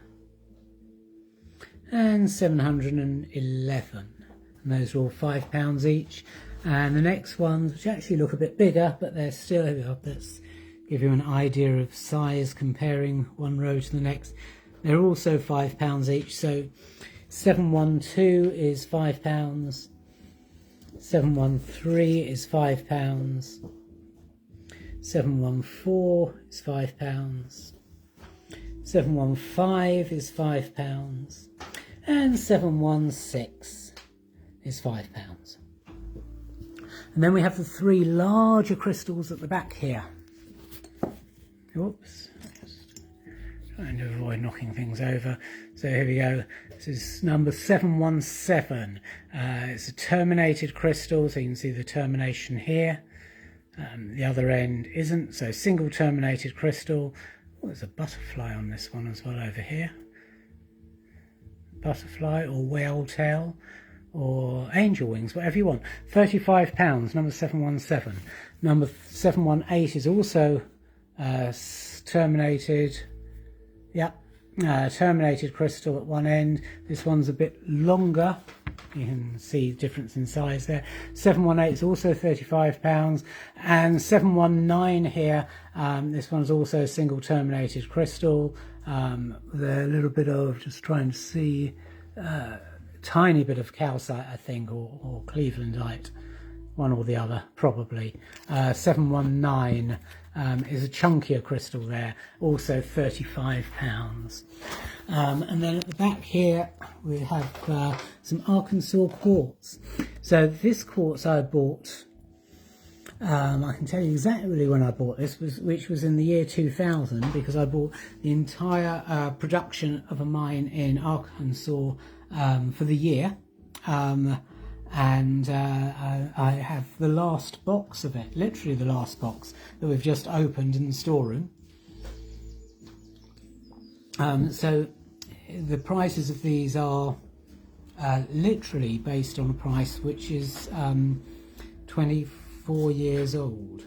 and 711, and those are all £5 each. And the next ones, which actually look a bit bigger, but they're still, let's give you an idea of size comparing one row to the next, they're also £5 each. So 712 is £5, 713 is £5, 714 is £5, 715 is £5, and 716 is £5. And then we have the three larger crystals at the back here. Oops, just trying to avoid knocking things over. So here we go. This is number 717. It's a terminated crystal, so you can see the termination here. The other end isn't, so single terminated crystal. Oh, there's a butterfly on this one as well over here. Butterfly or whale tail or angel wings, whatever you want. £35, number 717. Number 718 is also terminated. Yep, terminated crystal at one end. This one's a bit longer. You can see the difference in size there. 718 is also £35, and 719 here, this one's also a single terminated crystal, with a little bit of, just trying to see, tiny bit of calcite, I think, or Clevelandite, one or the other, probably. 719 is a chunkier crystal there, also £35. And then at the back here we have some Arkansas quartz. So this quartz I bought, I can tell you exactly when I bought this, which was in the year 2000, because I bought the entire production of a mine in Arkansas for the year. And I have the last box of it, literally the last box that we've just opened in the storeroom. So the prices of these are literally based on a price which is 24 years old,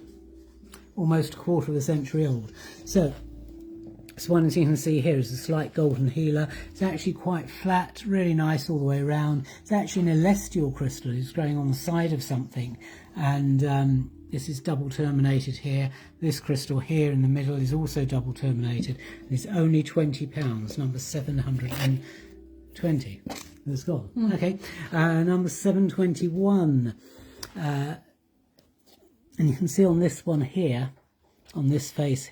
almost a quarter of a century old. So this one, as you can see here, is a slight golden healer. It's actually quite flat, really nice all the way around. It's actually an celestial crystal. It's growing on the side of something, and this is double terminated here. This crystal here in the middle is also double terminated, and it's only £20, number 720. It's gone. Okay, number 721. And you can see on this one here, on this face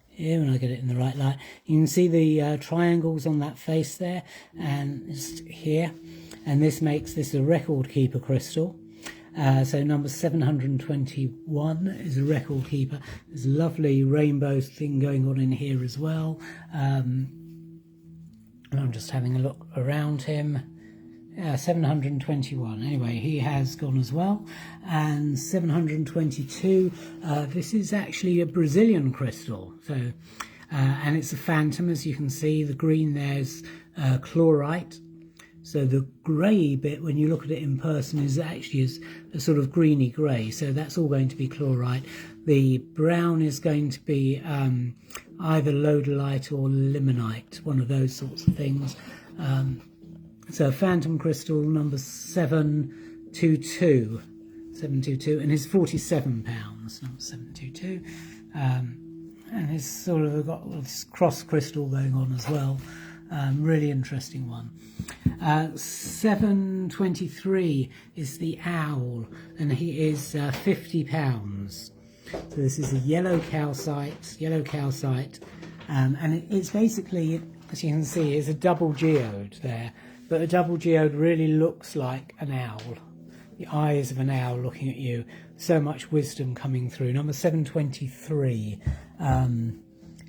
here, when I get it in the right light, you can see the triangles on that face there, and just here, and this makes this a record keeper crystal. So number 721 is a record keeper. There's a lovely rainbow thing going on in here as well. And I'm just having a look around him. 721. Anyway, he has gone as well. And 722. This is actually a Brazilian crystal. So, and it's a phantom, as you can see. The green there's chlorite. So the grey bit, when you look at it in person, is actually a sort of greeny grey. So that's all going to be chlorite. The brown is going to be either lodolite or limonite, one of those sorts of things. So phantom crystal number 722, and it's £47, number 722. And it's sort of got this cross crystal going on as well. Really interesting one. 723 is the owl, and he is £50. So this is a yellow calcite, and it's basically, as you can see, is a double geode there, but a double geode really looks like an owl. The eyes of an owl looking at you. So much wisdom coming through. Number 723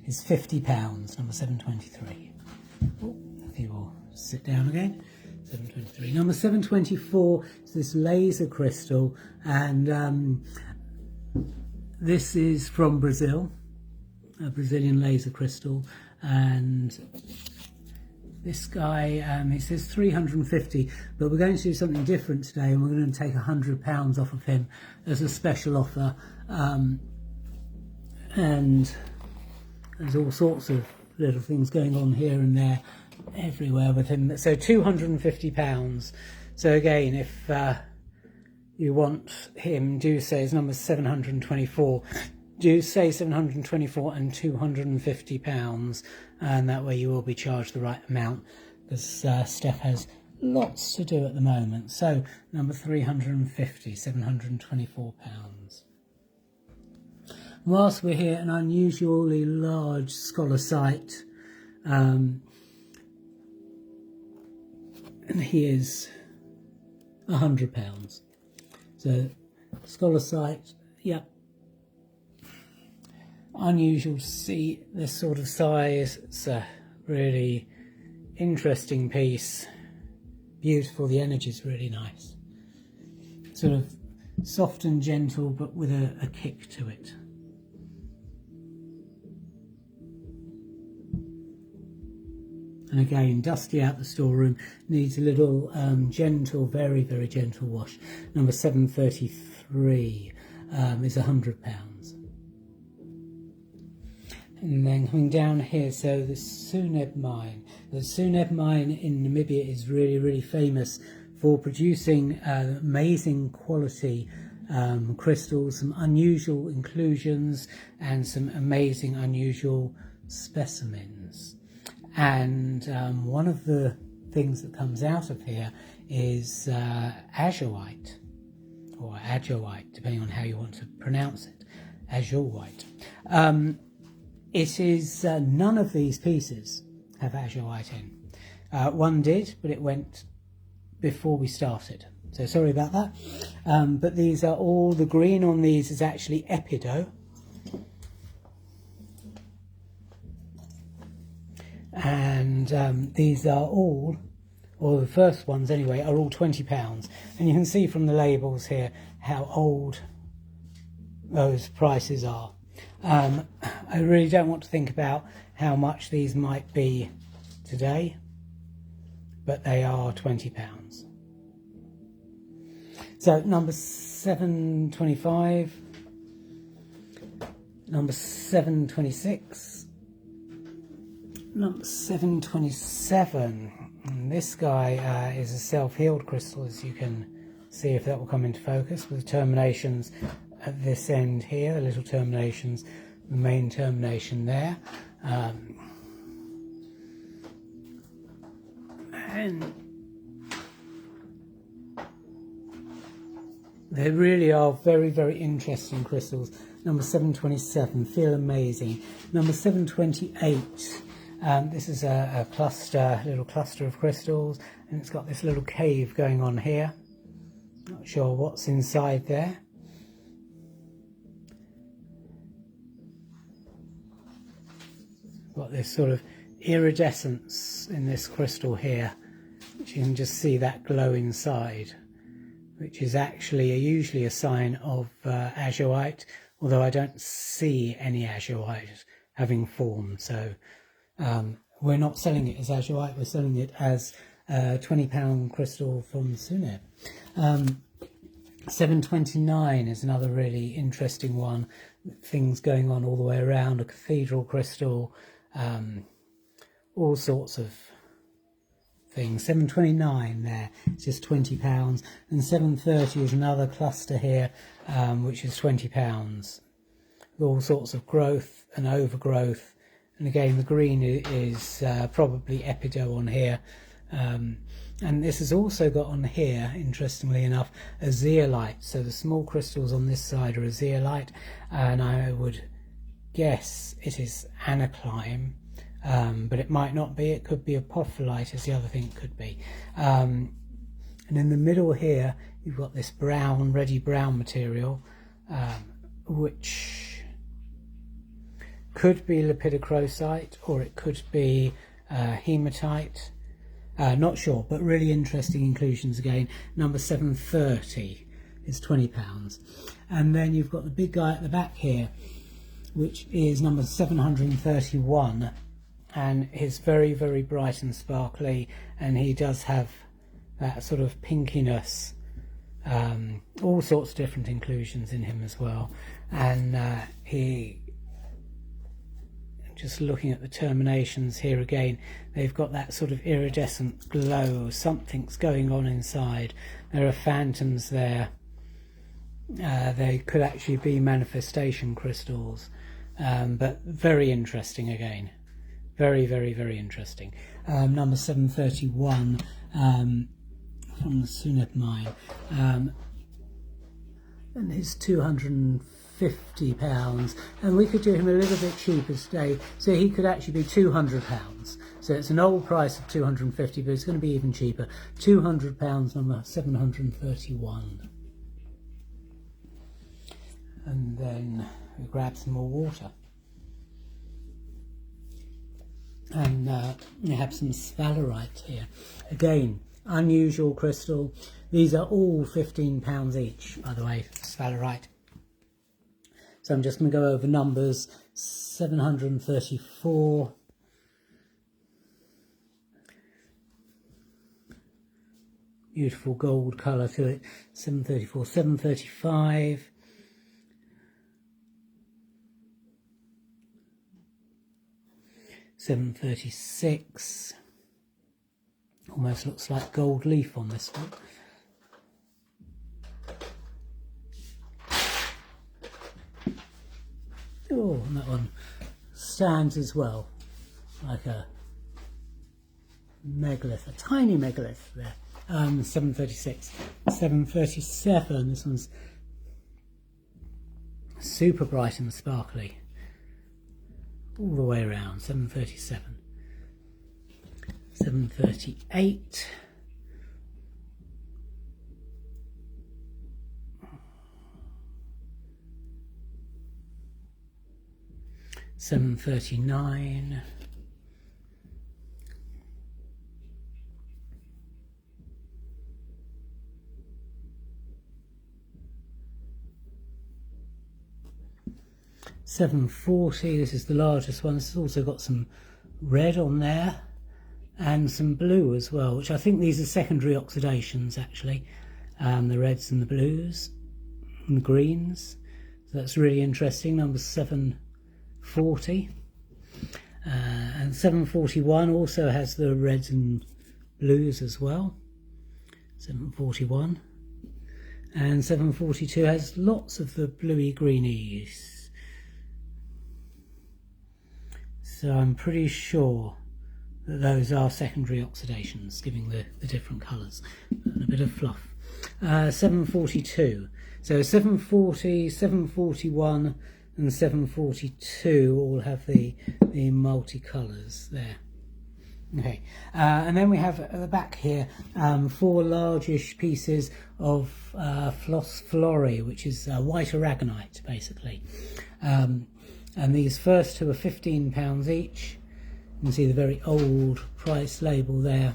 is £50. Number 723. Oh, he will sit down again. 723. Number 724 is this laser crystal, and this is from Brazil, a Brazilian laser crystal, and this guy, it says 350, but we're going to do something different today, and we're going to take £100 off of him as a special offer, and there's all sorts of little things going on here and there everywhere with him, so £250. So again, if you want him, do say his number's 724. Do say 724 and £250, and that way you will be charged the right amount, because Steph has lots to do at the moment. So number 350, £724. Whilst we're here, an unusually large scholar site, and he is £100. So scholar site, yep. Unusual to see this sort of size. It's a really interesting piece. Beautiful, the energy is really nice. Sort of soft and gentle, but with a kick to it. And again, dusty out the storeroom, needs a little gentle, very, very gentle wash. Number 733 is £100. And then coming down here, so the Suneb mine. The Suneb mine in Namibia is really, really famous for producing amazing quality crystals, some unusual inclusions, and some amazing, unusual specimens. And one of the things that comes out of here is azurite, or adurite, depending on how you want to pronounce it, azurite. It is, none of these pieces have azurite in. One did, but it went before we started. So sorry about that. But these are all, the green on these is actually epido. And these are all, or the first ones anyway, are all £20. And you can see from the labels here how old those prices are. I really don't want to think about how much these might be today, but they are £20. So number 725, number 726, number 727, and this guy is a self-healed crystal, as you can see, if that will come into focus, with terminations at this end here, the little terminations, the main termination there, and they really are very, very interesting crystals. Number 727, feel amazing. Number 728, this is a cluster, little cluster of crystals, and it's got this little cave going on here. Not sure what's inside there. Got this sort of iridescence in this crystal here, which you can just see that glow inside, which is actually usually a sign of azurite, although I don't see any azurite having formed. So we're not selling it as azurite, we're selling it as a £20 crystal from Suneb. 729 is another really interesting one. Things going on all the way around, a cathedral crystal, all sorts of things. 729 there, it's just £20, and 730 is another cluster here, which is £20. All sorts of growth and overgrowth, and again the green is probably epido on here, and this has also got on here, interestingly enough, a zeolite. So the small crystals on this side are a zeolite, and I would guess it is anaclime, but it might not be. It could be apophyllite, as the other thing could be. And in the middle here, you've got this brown, reddy brown material, which could be lepidocrosite, or it could be hematite. Not sure, but really interesting inclusions again. Number 730 is £20. And then you've got the big guy at the back here, which is number 731, and it's very, very bright and sparkly, and he does have that sort of pinkiness, all sorts of different inclusions in him as well. And he, just looking at the terminations here again, they've got that sort of iridescent glow. Something's going on inside. There are phantoms there. They could actually be manifestation crystals, but very interesting again. Very, very, very interesting. Number 731 from the Suneb mine, and it's £250, and we could do him a little bit cheaper today, so he could actually be £200. So it's an old price of 250, but it's going to be even cheaper. £200, number 731. And then we grab some more water. And we have some sphalerite here. Again, unusual crystal. These are all £15 each, by the way, sphalerite. So I'm just going to go over numbers. 734. Beautiful gold colour to it. 734, 735. 736, almost looks like gold leaf on this one. Oh, and that one stands as well, like a megalith, a tiny megalith there. 736, 737, this one's super bright and sparkly. All the way around. 737, 738, 739, 740, this is the largest one. This has also got some red on there and some blue as well, which I think these are secondary oxidations actually, the reds and the blues and the greens. So that's really interesting. Number 740, and 741 also has the reds and blues as well. 741, and 742 has lots of the bluey greenies. So I'm pretty sure that those are secondary oxidations, giving the different colours and a bit of fluff. 742. So 740, 741 and 742 all have the multicolours there. Okay, and then we have at the back here 4 largish pieces of floss flori, which is white aragonite basically. And these first two are £15 each. You can see the very old price label there,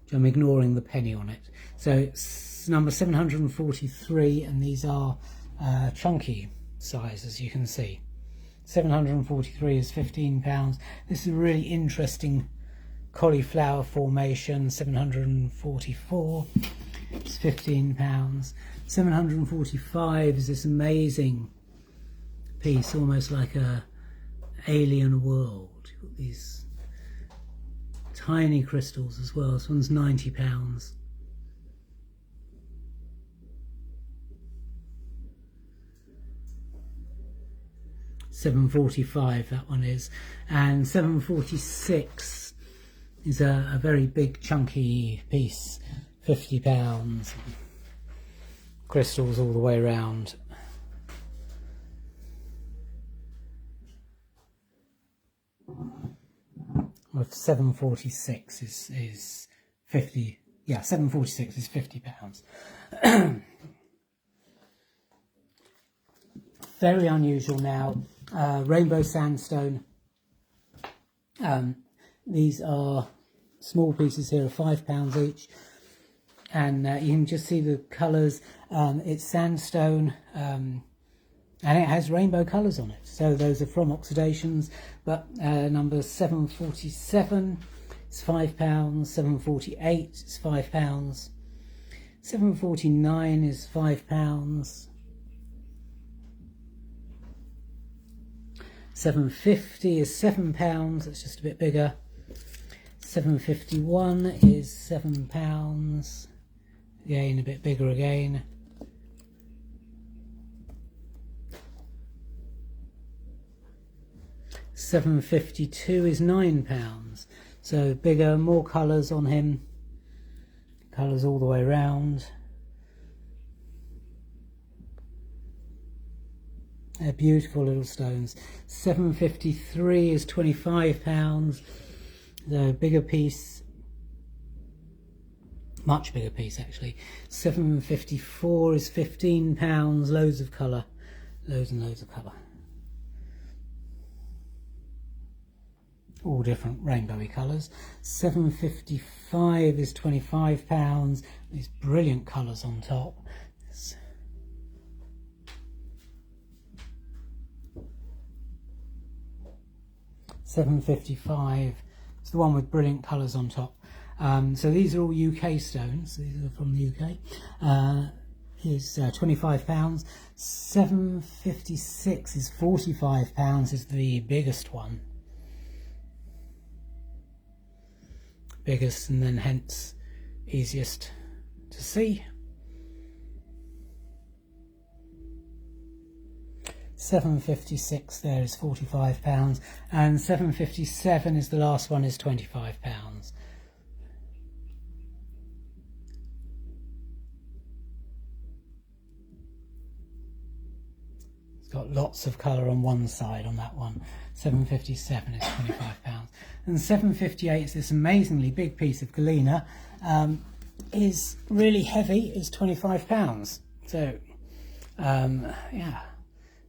which I'm ignoring the penny on it. So it's number 743, and these are chunky size, as you can see. 743 is £15. This is a really interesting cauliflower formation. 744 is £15. 745 is this amazing piece, almost like a alien world. You've got these tiny crystals as well. This one's £90. £745 that one is, and 746 is a very big chunky piece, £50. Crystals all the way around. With 746 is 50. Yeah, 746 is £50. Very unusual now. Rainbow sandstone. These are small pieces here, are £5 each, and you can just see the colours. It's sandstone, and it has rainbow colours on it. So those are from Oxidations. But number 747 is £5. 748 is £5. 749 is £5. 750 is £7. It's just a bit bigger. 751 is £7. Again, a bit bigger again. £752 is £9. So bigger, more colours on him. Colours all the way round. They're beautiful little stones. 753 is £25. The bigger piece, much bigger piece actually. 754 is £15. Loads of colour, loads and loads of colour. All different rainbowy colours. 755 is £25. These brilliant colours on top. 755 is the one with brilliant colours on top. So these are all UK stones. These are from the UK. Is £25. 756 is £45. Is the biggest one. Biggest, and then hence easiest to see. 756 there is £45, and 757 is the last one, is £25. It's got lots of colour on one side on that one. 757 is £25. And 758 is this amazingly big piece of galena. Is really heavy, is £25. So yeah,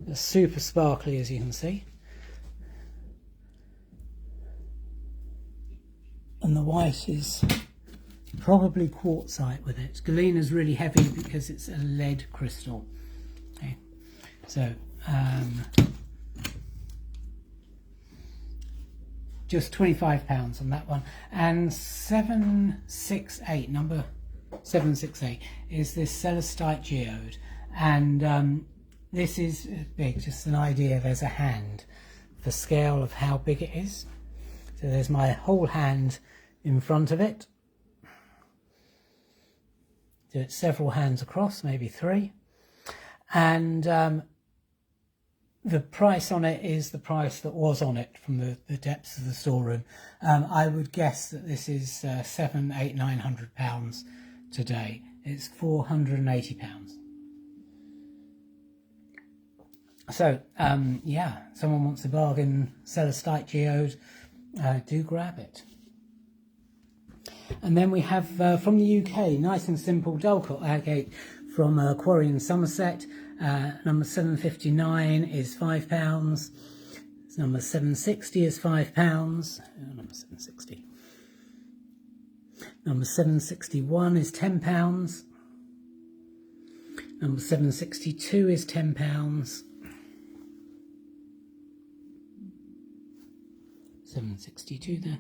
it's super sparkly, as you can see. And the white is probably quartzite with it. Galena's really heavy because it's a lead crystal. Okay. So just £25 on that one. And 768, number 768, is this celestite geode. And this is big, just an idea. There's a hand, the scale of how big it is. So there's my whole hand in front of it. So it's several hands across, maybe 3. And the price on it is the price that was on it from the depths of the storeroom. I would guess that this is £700, £800, £900 today. It's £480. So yeah, someone wants a bargain celestite geode, do grab it. And then we have from the UK, nice and simple dullcut agate from a quarry in Somerset. Number 759 is £5. Number 760 is £5. Number 760. Number 761 is £10. Number 762 is £10. 762 there.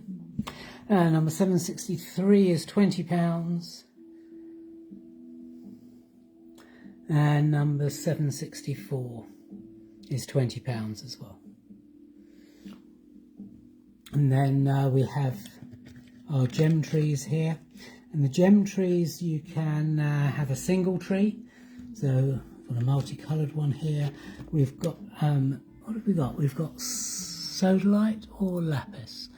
Number 763 is £20. And number 764 is £20 as well. And then we have our gem trees here. And the gem trees, you can have a single tree. So we've got a multicoloured one here. We've got, what have we got? We've got sodalite or lapis.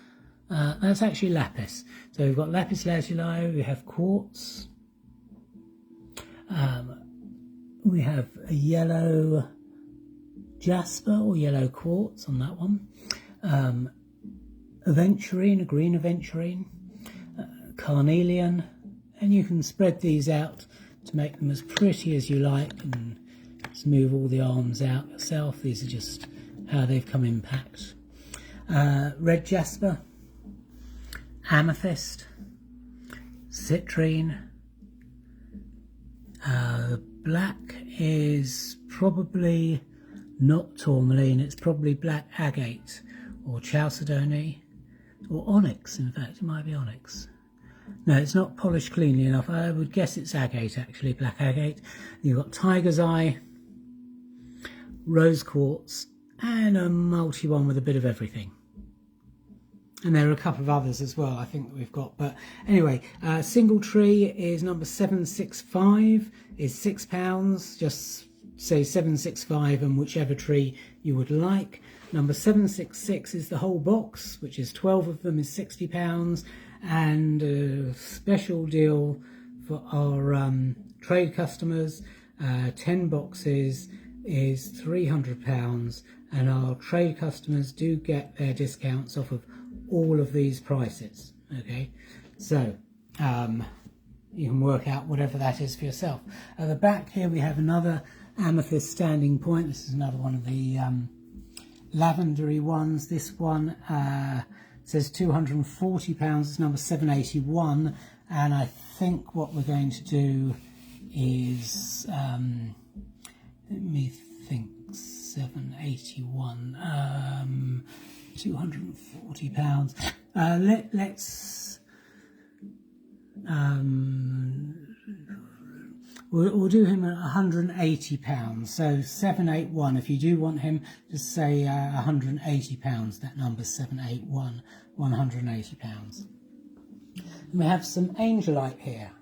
That's actually lapis. So we've got lapis lazuli, we have quartz. We have a yellow jasper or yellow quartz on that one. Aventurine, a green aventurine. Carnelian. And you can spread these out to make them as pretty as you like and smooth all the arms out yourself. These are just how they've come in packed. Red jasper. amethyst, citrine. Black is probably not tourmaline, it's probably black agate or chalcedony or onyx. In fact, it might be onyx. No, it's not polished cleanly enough. I would guess it's agate, actually, black agate. You've got tiger's eye, rose quartz, and a multi one with a bit of everything. And there are a couple of others as well, I think, that we've got. But anyway, single tree is number 765, is £6. Just say 765 and whichever tree you would like. Number 766 is the whole box, which is 12 of them, is £60. And a special deal for our trade customers, 10 boxes is £300. And our trade customers do get their discounts off of all of these prices. Okay, so you can work out whatever that is for yourself. At the back here we have another amethyst standing point. This is another one of the lavendery ones. This one says £240. It's number 781, and I think what we're going to do is let me think, 781, £240. Let's we'll do him at £180. So 781. If you do want him, just say £180. That number's 781, £180. And we have some angelite here.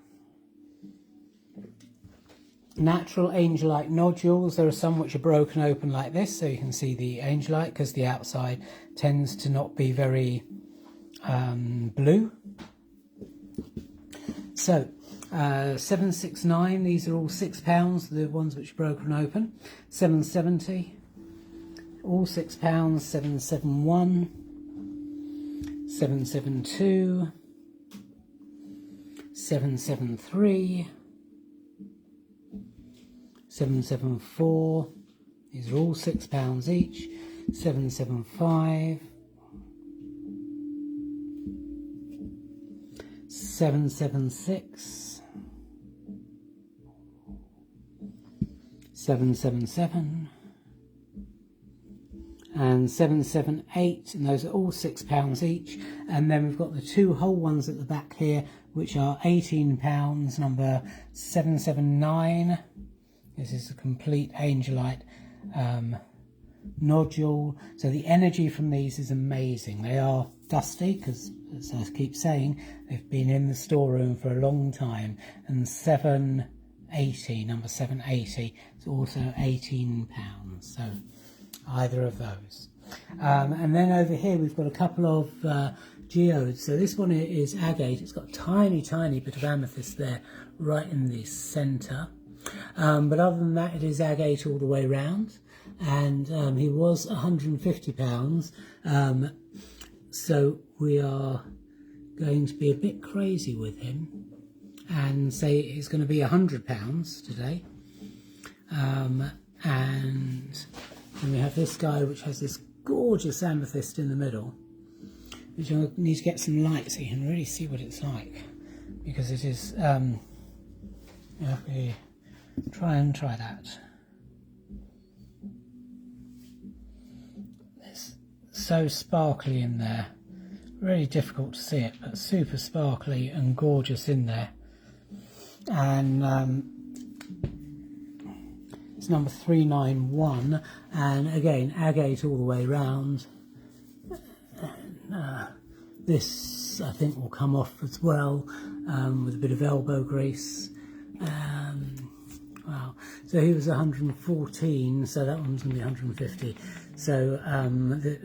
Natural angelite nodules. There are some which are broken open like this, so you can see the angelite, because the outside tends to not be very blue. So 769, these are all £6, the ones which are broken open. 770, all £6. 771, 772, 773, 774, these are all £6 each. 775, 776, 777, and 778, and those are all £6 each. And then we've got the two whole ones at the back here, which are £18, number 779. This is a complete angelite nodule. So the energy from these is amazing. They are dusty, because, as I keep saying, they've been in the storeroom for a long time. And 780, number 780, is also £18. So either of those. And then over here we've got a couple of geodes. So this one is agate. It's got a tiny, tiny bit of amethyst there, right in the centre. But other than that, it is agate all the way round. And he was £150. So we are going to be a bit crazy with him and say it's going to be £100 today. And then we have this guy, which has this gorgeous amethyst in the middle, which I need to get some light so you can really see what it's like, because it is try that. It's so sparkly in there, really difficult to see it, but super sparkly and gorgeous in there. And it's number 391, and again agate all the way round. This I think will come off as well, with a bit of elbow grease. Wow, so he was 114, so that one's going to be 150. So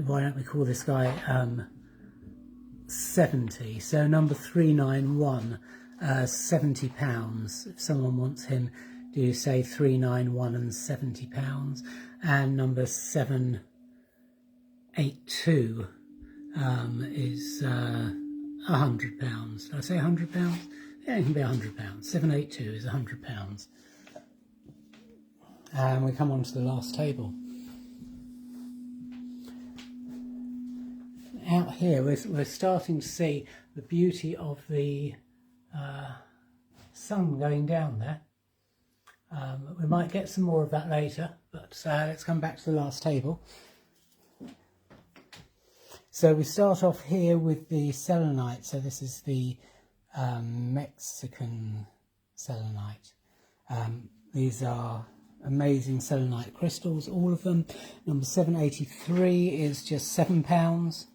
why don't we call this guy 70? So number 391, £70. If someone wants him, do say 391 and £70. And number 782 is £100. Did I say £100? Yeah, it can be £100. 782 is £100. And we come on to the last table. Out here, we're starting to see the beauty of the sun going down there. We might get some more of that later, but let's come back to the last table. So we start off here with the selenite. So this is the Mexican selenite. These are amazing selenite crystals, all of them. Number 783 is just £7.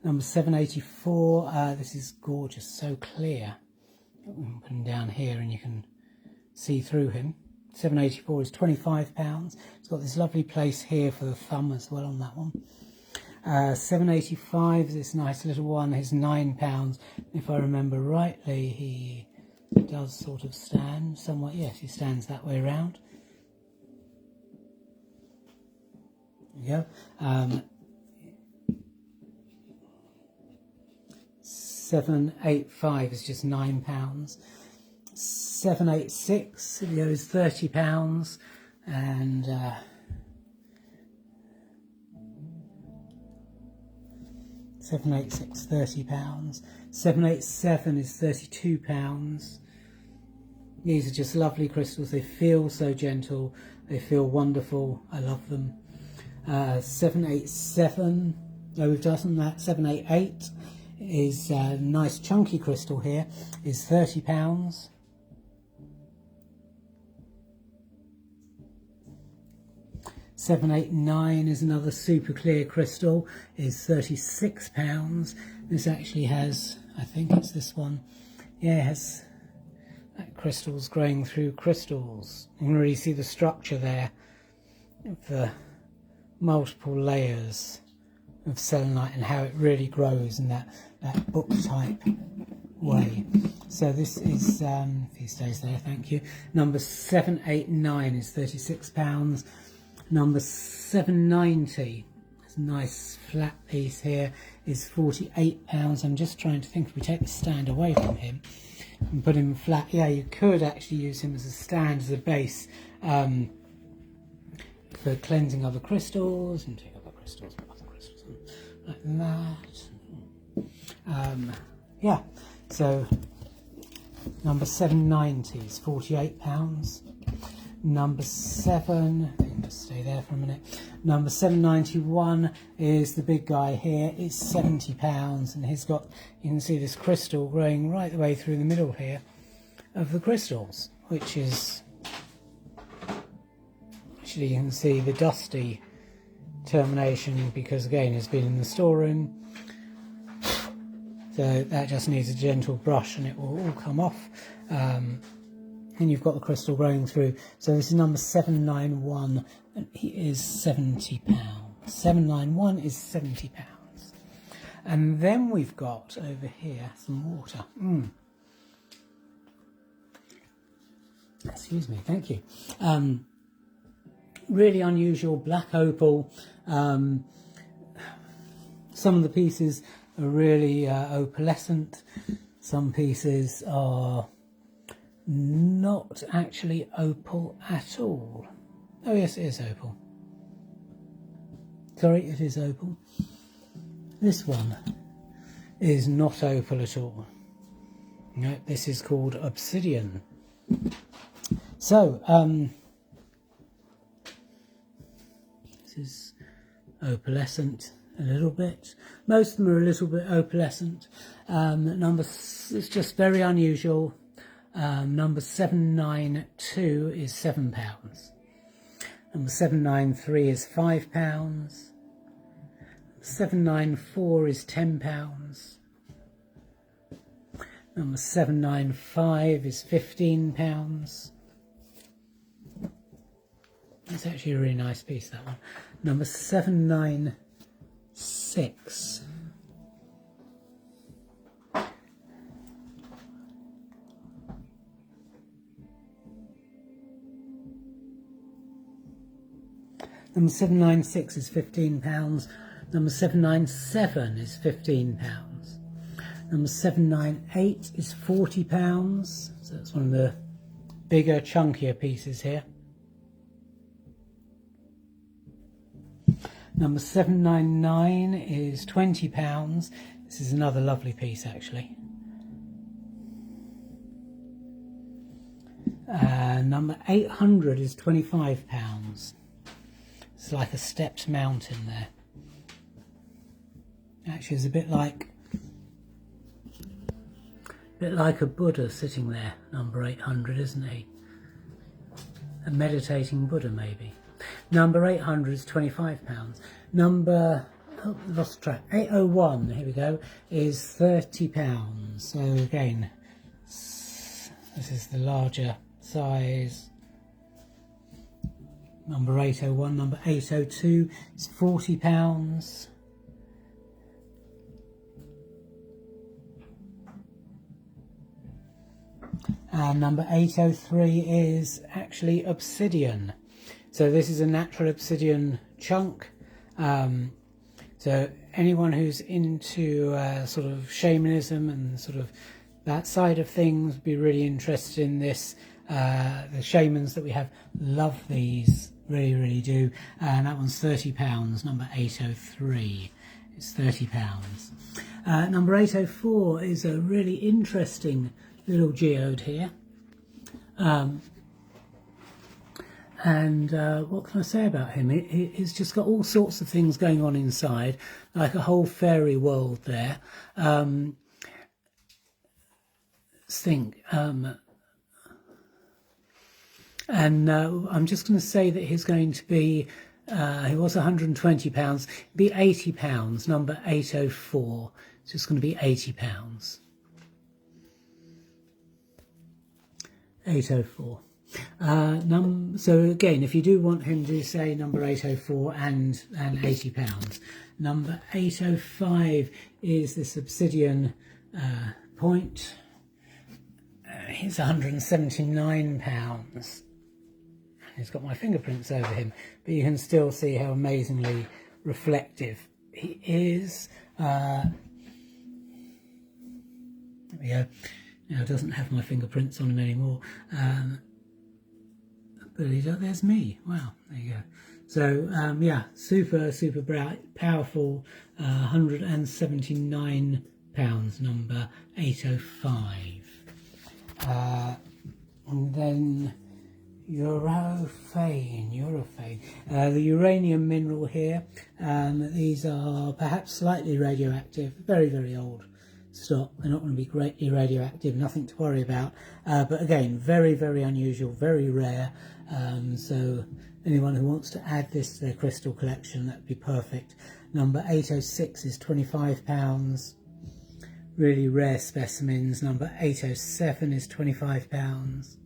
Number 784, this is gorgeous, so clear. Put him down here and you can see through him. 784 is £25. It's got this lovely place here for the thumb as well on that one. 785, this nice little one, is £9. If I remember rightly, he does sort of stand somewhat. Yes, he stands that way around. There you go. 785 is just £9. 786 is £30, and 786 £30. 787 is £32. These are just lovely crystals. They feel so gentle. They feel wonderful. I love them. 787. Oh, we've done that. 788 is a nice chunky crystal here. Is £30. 789 is another super clear crystal. Is £36. This actually has, I think it's this one. Yeah, it has crystals growing through crystals. You can really see the structure there of the multiple layers of selenite and how it really grows in that book type way. So this is, if he stays there, thank you. Number 789 is £36. Number 790, this nice flat piece here, is £48. I'm just trying to think, if we take the stand away from him and put him flat, yeah, you could actually use him as a stand, as a base, for cleansing other crystals, and take other crystals, put other crystals on, like that. Yeah, so number 790 is £48. Number 7, I can just stay there for a minute. Number 791 is the big guy here. It's £70, and he's got, you can see this crystal growing right the way through the middle here of the crystals, which is, actually you can see the dusty termination because again it's been in the storeroom. So that just needs a gentle brush and it will all come off. And you've got the crystal growing through. So this is number 791, and he is £70. 791 is £70. And then we've got over here some water. Excuse me, thank you. Really unusual black opal. Some of the pieces are really opalescent. Some pieces are not actually opal at all. Oh yes, it is opal. Sorry, it is opal. This one is not opal at all. No, this is called obsidian. So, this is opalescent a little bit. Most of them are a little bit opalescent. It's just very unusual. Number 792 is £7. Number 793 is £5. 794 is £10. Number 795 is £15. It's actually a really nice piece, that one. Number 796. Number 796 is £15. Number 797 is £15. Number 798 is £40. So that's one of the bigger, chunkier pieces here. Number 799 is £20. This is another lovely piece actually. Number 800 is £25. It's like a stepped mountain there. Actually, it's a bit like a Buddha sitting there. Number 800, isn't he? A meditating Buddha, maybe. Number 800 is £25. Number, oh, lost track. 801, here we go, is £30. So again, this is the larger size. Number 801, number 802 is £40. And number 803 is actually obsidian. So this is a natural obsidian chunk. So anyone who's into sort of shamanism and sort of that side of things would be really interested in this. The shamans that we have love these, really do. And that one's £30, number 803. It's £30. Number 804 is a really interesting little geode here. What can I say about him? He's just got all sorts of things going on inside, like a whole fairy world there. I'm just going to say that he's going to be, he was £120, be £80, number 804. It's just going to be £80. 804. So again, if you do want him to say number 804 and £80. Number 805 is this obsidian point. He's £179. He's got my fingerprints over him, but you can still see how amazingly reflective he is. There we go. Now, it doesn't have my fingerprints on him anymore. But there's me. Wow, there you go. So, yeah, super bright, powerful, £179, number 805. And then Europhane. The uranium mineral here. These are perhaps slightly radioactive, very old stock. They're not going to be greatly radioactive, nothing to worry about. But again, very unusual, very rare. So anyone who wants to add this to their crystal collection, that would be perfect. Number 806 is £25. Really rare specimens. Number 807 is £25.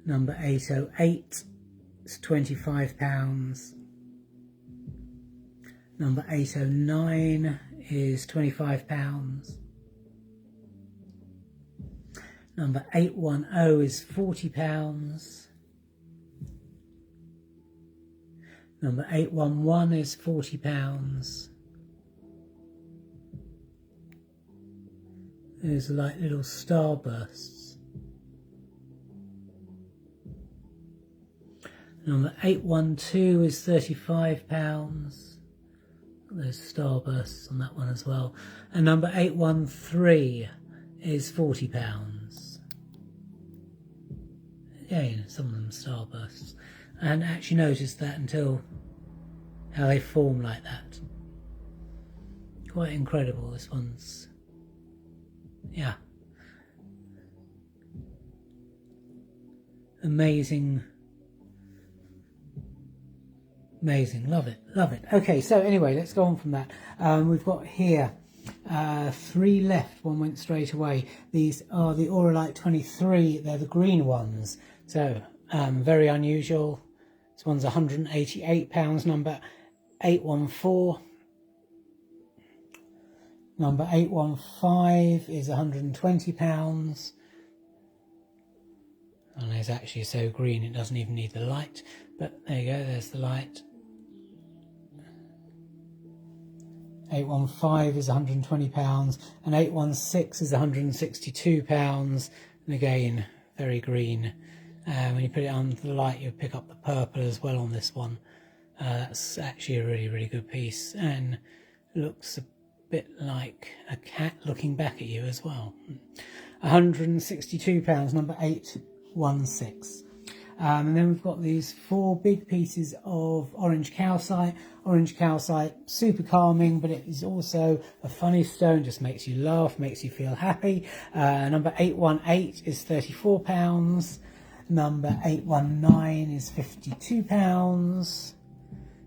Number 808 is £25. Number 809 is £25. Number 810 is £40. Number 811 is £40. There's like little starbursts. Number 812 is £35. There's starbursts on that one as well. And number 813 is £40. Again, some of them starbursts. I hadn't actually noticed that until how they form like that. Quite incredible, this one's. Yeah. Amazing. Love it. Okay, so anyway, let's go on from that. We've got here 3 left. One went straight away. These are the Auralite 23. They're the green ones. So very unusual. This one's £188. Number 814. Number 815 is £120. And it's actually so green it doesn't even need the light. But there you go, there's the light. 815 is £120 and 816 is £162. And again, very green. When you put it under the light, you'll pick up the purple as well on this one. That's actually a really good piece, and looks a bit like a cat looking back at you as well. £162, number 816. And then we've got these 4 big pieces of orange calcite. Orange calcite, super calming, but it is also a funny stone, just makes you laugh, makes you feel happy. Number 818 is £34. Number 819 is £52.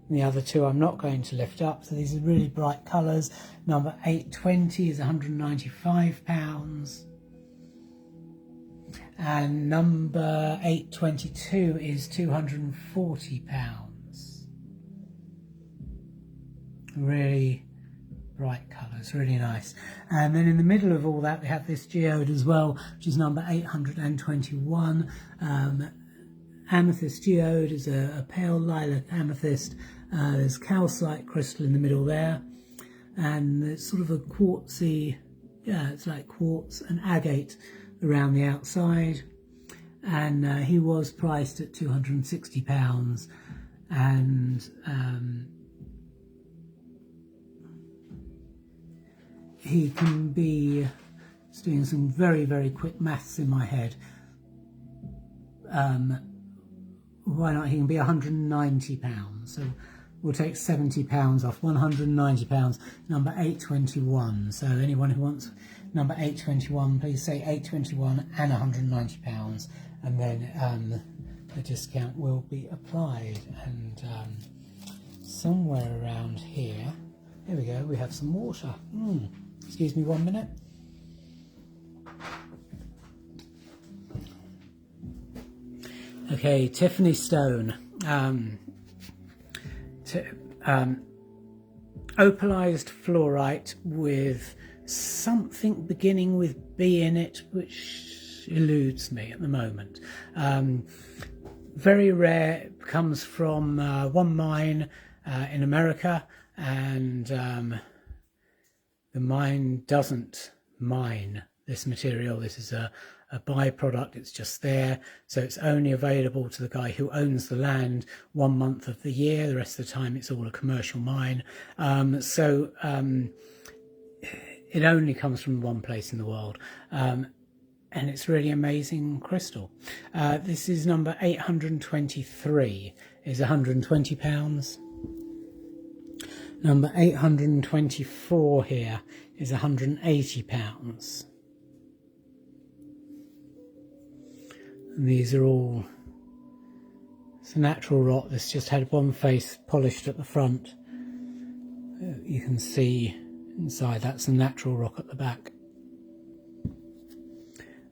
And the other 2 I'm not going to lift up, so these are really bright colours. Number 820 is £195. And number 822 is £240. Really bright colours, really nice. And then in the middle of all that we have this geode as well, which is number 821. Amethyst geode is a pale lilac amethyst. There's calcite crystal in the middle there, and it's sort of a quartzy, yeah, it's like quartz and agate around the outside. And he was priced at £260, and he can be, just doing some very quick maths in my head, why not, he can be £190, so we'll take £70 off, £190, number 821. So anyone who wants number 821, please say 821 and £190, and then the discount will be applied. And somewhere around here we go, we have some water. Excuse me 1 minute. Okay, Tiffany stone, opalized fluorite with something beginning with B in it, which eludes me at the moment. Very rare, comes from one mine in America, and the mine doesn't mine this material. This is a byproduct, it's just there, so it's only available to the guy who owns the land 1 month of the year. The rest of the time it's all a commercial mine. It only comes from one place in the world, and it's really amazing crystal. This is number 823, is £120. Number 824 here is £180. And these are all, it's a natural rock. This just had one face polished at the front. You can see inside, that's a natural rock at the back.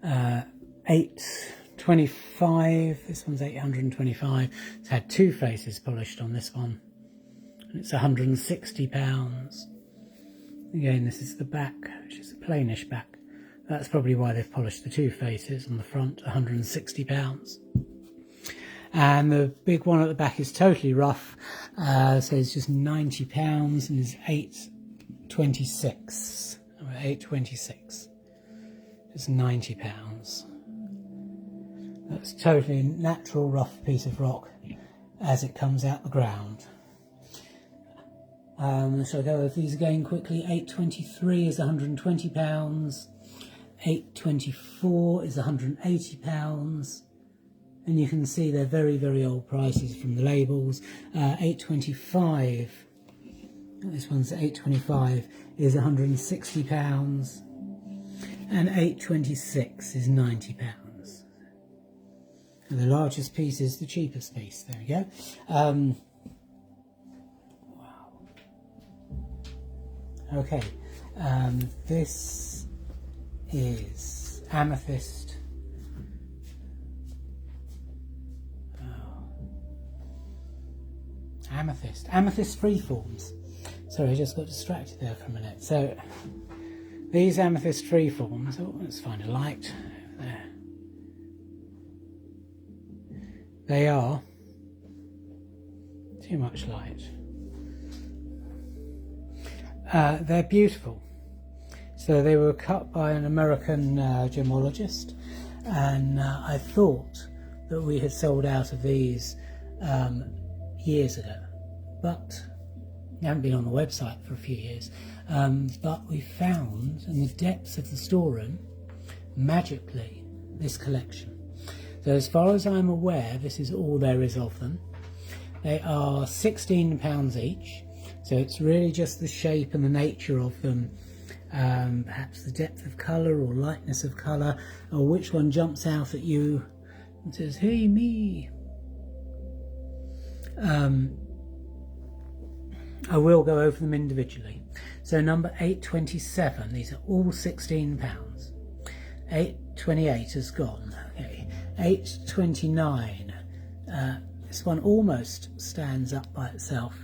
825, this one's 825. It's had 2 faces polished on this one, and it's £160. Again, this is the back, which is a plainish back. That's probably why they've polished the 2 faces on the front, £160. And the big one at the back is totally rough, so it's just £90 and is 826. 826. It's £90. That's totally natural rough piece of rock as it comes out the ground. Shall I go over these again quickly? 823 is £120. 824 is £180, and you can see they're very old prices from the labels. 825, this one's 825, is £160, and 826 is £90. And the largest piece is the cheapest piece. There we go. Wow. Okay, this is amethyst. Amethyst freeforms. Sorry, I just got distracted there for a minute. So these amethyst freeforms, let's find a light there. They are too much light. They're beautiful. So they were cut by an American gemologist, and I thought that we had sold out of these years ago. but we haven't been on the website for a few years. But we found in the depths of the storeroom, magically, this collection. So as far as I'm aware, this is all there is of them. They are £16 each, so it's really just the shape and the nature of them, perhaps the depth of colour or lightness of colour, or which one jumps out at you and says, hey me. I will go over them individually. So number 827, these are all £16. 828 has gone. Okay. 829. This one almost stands up by itself,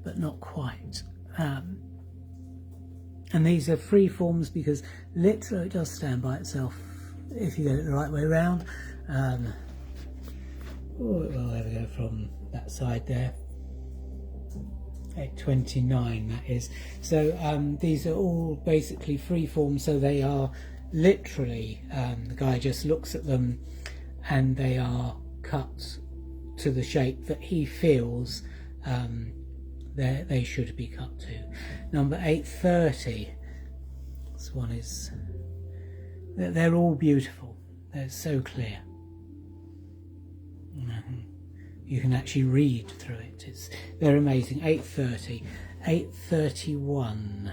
but not quite. And these are free forms because literally it does stand by itself if you get it the right way around. Well, there we go from that side there. 829 that is. So these are all basically free form, so they are literally, the guy just looks at them and they are cut to the shape that he feels they should be cut to. Number 830, this one is, they're all beautiful, they're so clear. You can actually read through it. They're amazing. 830, 831.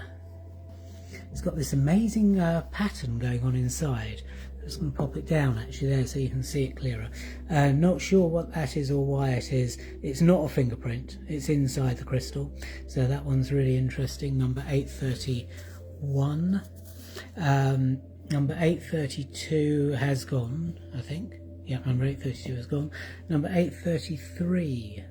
It's got this amazing pattern going on inside. I'm just going to pop it down actually there so you can see it clearer. Not sure what that is or why it is. It's not a fingerprint. It's inside the crystal. So that one's really interesting. Number 831. Number 832 has gone, I think. Yeah, number 832 has gone. Number 833.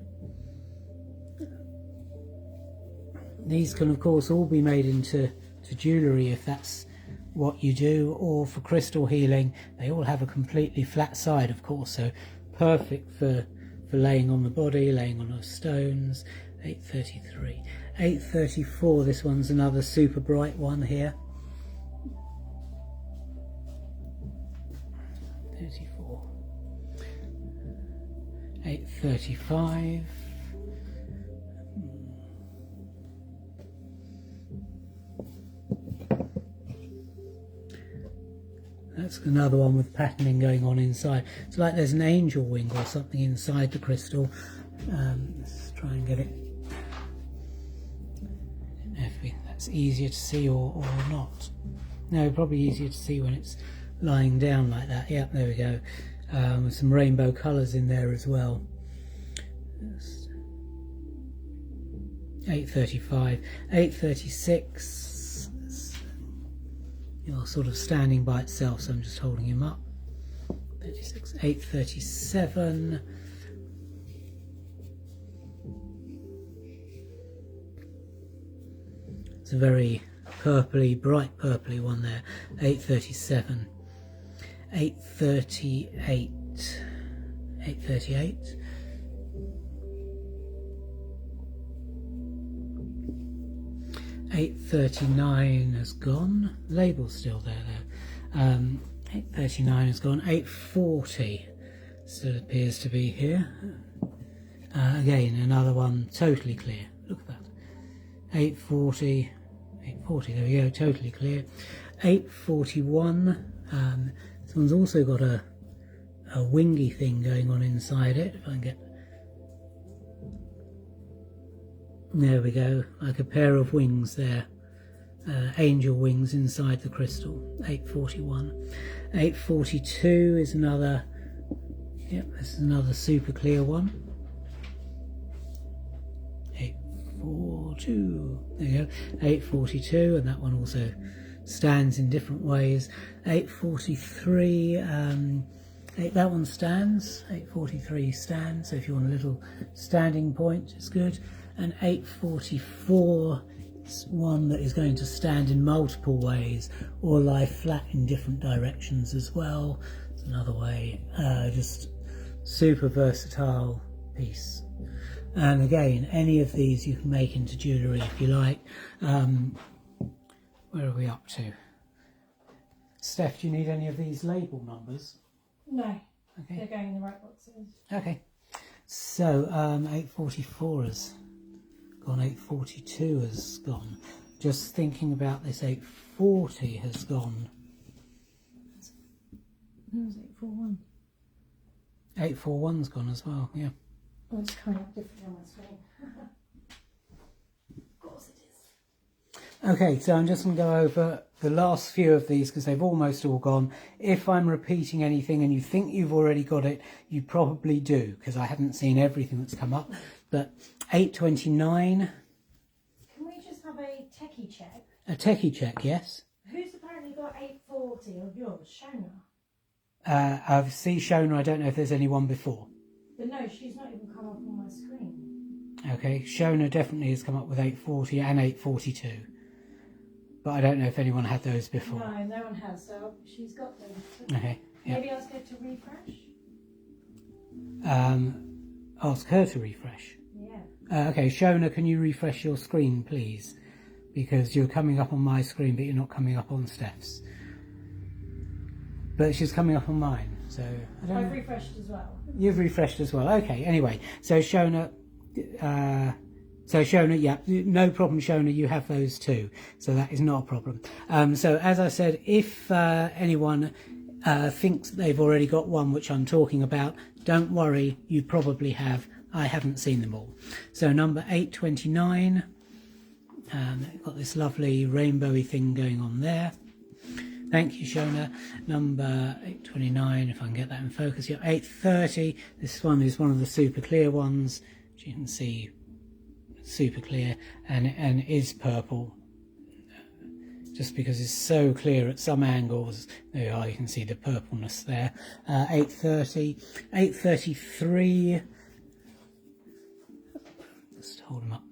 These can, of course, all be made into jewellery if that's what you do, or for crystal healing. They all have a completely flat side, of course, so perfect for laying on the body, laying on stones. 833. 834, this one's another super bright one here. 34. 835. That's another one with patterning going on inside. It's like there's an angel wing or something inside the crystal. Let's try and get it. I don't know if that's easier to see or not. No, probably easier to see when it's lying down like that. Yep, there we go. With some rainbow colours in there as well. 835, 836. You're sort of standing by itself, so I'm just holding him up. 36, 837. It's a very purpley, bright purpley one there. 837. 838. 838. 839 has gone. Label's still there though. 839 has gone. 840 still appears to be here. Again, another one totally clear. Look at that. 840. 840. There we go. Totally clear. 841. This one's also got a wingy thing going on inside it. If I can get. There we go, like a pair of wings there, angel wings inside the crystal. 841. 842 is another, yep, this is another super clear one. 842, there you go, 842, and that one also stands in different ways. 843, that one stands, 843 stands, so if you want a little standing point, it's good. And 844 is one that is going to stand in multiple ways or lie flat in different directions as well. It's another way, just super versatile piece. And again, any of these you can make into jewellery if you like. Where are we up to? Steph, do you need any of these label numbers? No, okay. They're going in the right boxes. Okay, so 844 is gone, 842 has gone. Just thinking about this, 840 has gone. That was 841. 841's gone as well, yeah. Oh, it's coming up differently on my screen. Of course it is. Okay, so I'm just going to go over the last few of these because they've almost all gone. If I'm repeating anything and you think you've already got it, you probably do, because I haven't seen everything that's come up. But 829. Can we just have a techie check? A techie check, yes. Who's apparently got 840 of yours? Shona? I've seen Shona, I don't know if there's anyone before. But no, she's not even come up on my screen. Okay, Shona definitely has come up with 840 and 842. But I don't know if anyone had those before. No, no one has, so she's got them. Okay, yeah. Maybe ask her to refresh? Ask her to refresh. Yeah. Okay, Shona, can you refresh your screen, please? Because you're coming up on my screen, but you're not coming up on Steph's. But she's coming up on mine, so I don't know. I've refreshed as well. You've refreshed as well. Okay, anyway, so Shona, yeah, no problem, Shona, you have those too. So that is not a problem. So as I said, if anyone thinks they've already got one, which I'm talking about, don't worry, you probably have. I haven't seen them all. So number 829, got this lovely rainbowy thing going on there. Thank you, Shona. Number 829, if I can get that in focus. Yeah, 830. This one is one of the super clear ones, which you can see super clear, and is purple. Just because it's so clear at some angles. There you are, you can see the purpleness there. 830. 833. Just hold them up.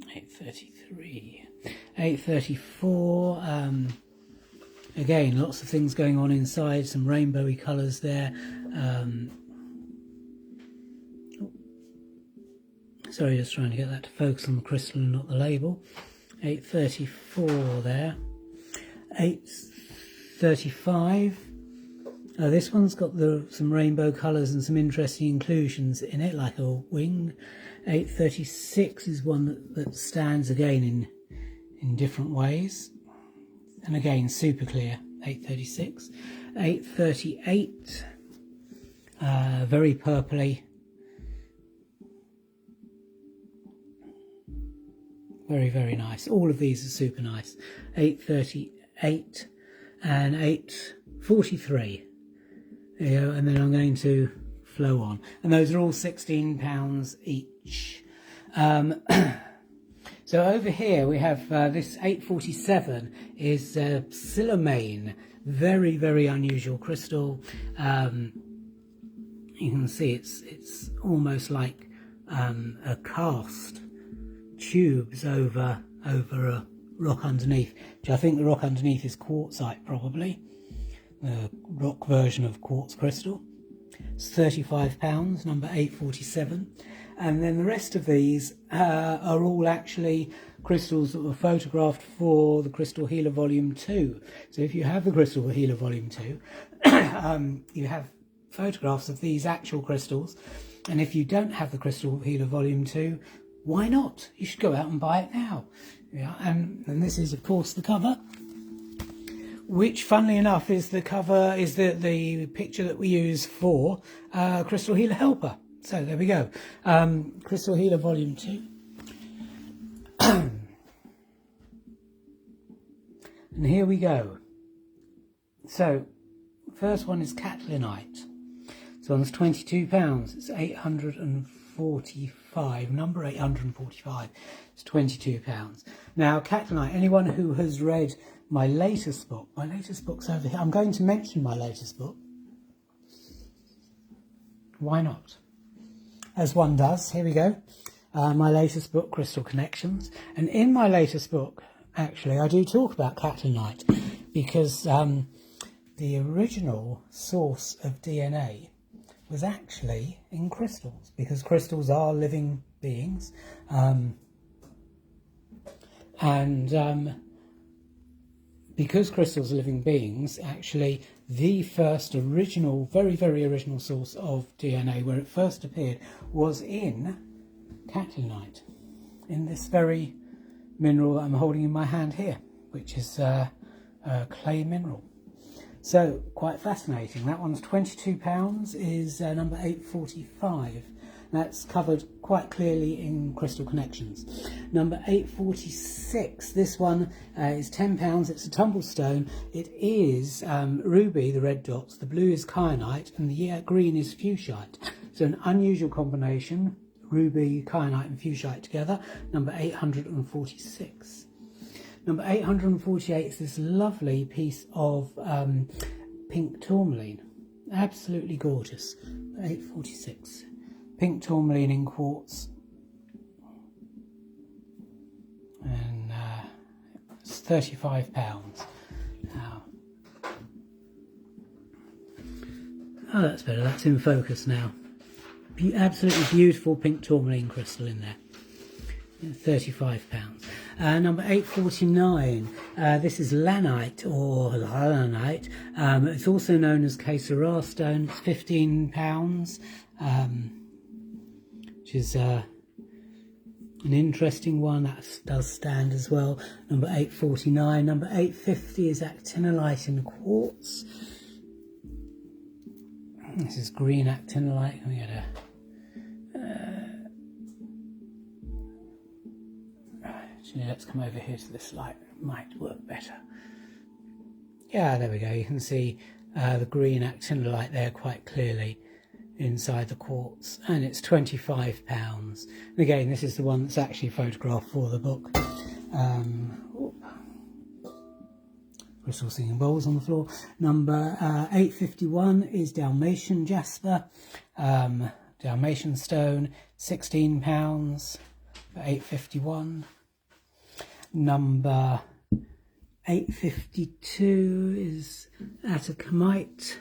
833, 834. Again, lots of things going on inside, some rainbowy colours there. Sorry, just trying to get that to focus on the crystal and not the label. 834 there. 835. This one's got some rainbow colours and some interesting inclusions in it, like a wing. 836 is one that stands again in different ways. And again, super clear, 836. 838, very purpley. Very, very nice. All of these are super nice. 838 and 843. There you go, and then I'm going to flow on. And those are all £16 each. So over here we have this 847 is Silomane. Very, very unusual crystal. You can see it's almost like a cast tubes over a rock underneath, which I think the rock underneath is quartzite, probably. The rock version of quartz crystal. It's £35, number 847. And then the rest of these are all actually crystals that were photographed for the Crystal Healer Volume 2. So if you have the Crystal Healer Volume 2, you have photographs of these actual crystals. And if you don't have the Crystal Healer Volume 2, why not? You should go out and buy it now. Yeah, and this is, of course, the cover, which, funnily enough, is the picture that we use for Crystal Healer Helper. So there we go. Crystal Healer Volume 2. And here we go. So, first one is Catlinite. This one's £22. It's 845. Number 845. It's £22. Now, Catlinite, anyone who has read my latest book's over here. I'm going to mention my latest book. Why not? As one does. Here we go. My latest book, Crystal Connections. And in my latest book, actually, I do talk about Catlinite because the original source of DNA was actually in crystals, because crystals are living beings. Because crystals are living beings, actually, the first original, very, very original source of DNA, where it first appeared, was in Catlionite, in this very mineral that I'm holding in my hand here, which is a clay mineral. So, quite fascinating. That one's £22, is number 845. That's covered quite clearly in Crystal Connections. Number 846, this one is £10. It's a tumble stone. It is ruby, the red dots, the blue is kyanite, and the green is fuchsite. So an unusual combination, ruby, kyanite and fuchsite together. Number 846. Number 848 is this lovely piece of pink tourmaline. Absolutely gorgeous. 846. Pink tourmaline in quartz. And it's £35. Now, oh, that's better. That's in focus now. Absolutely beautiful pink tourmaline crystal in there. £35. Number 849, this is lanite or lanite. It's also known as Que Sera stone. It's £15, which is an interesting one. That does stand as well. Number 849. Number 850 is actinolite in quartz. This is green actinolite. Can we get a let's come over here to this light, it might work better. Yeah, there we go. You can see the green actinolite there quite clearly inside the quartz, and it's £25. And again, this is the one that's actually photographed for the book. Crystal singing bowls on the floor. Number 851 is Dalmatian jasper, Dalmatian stone, £16 for 851. Number 852 is Atacamite,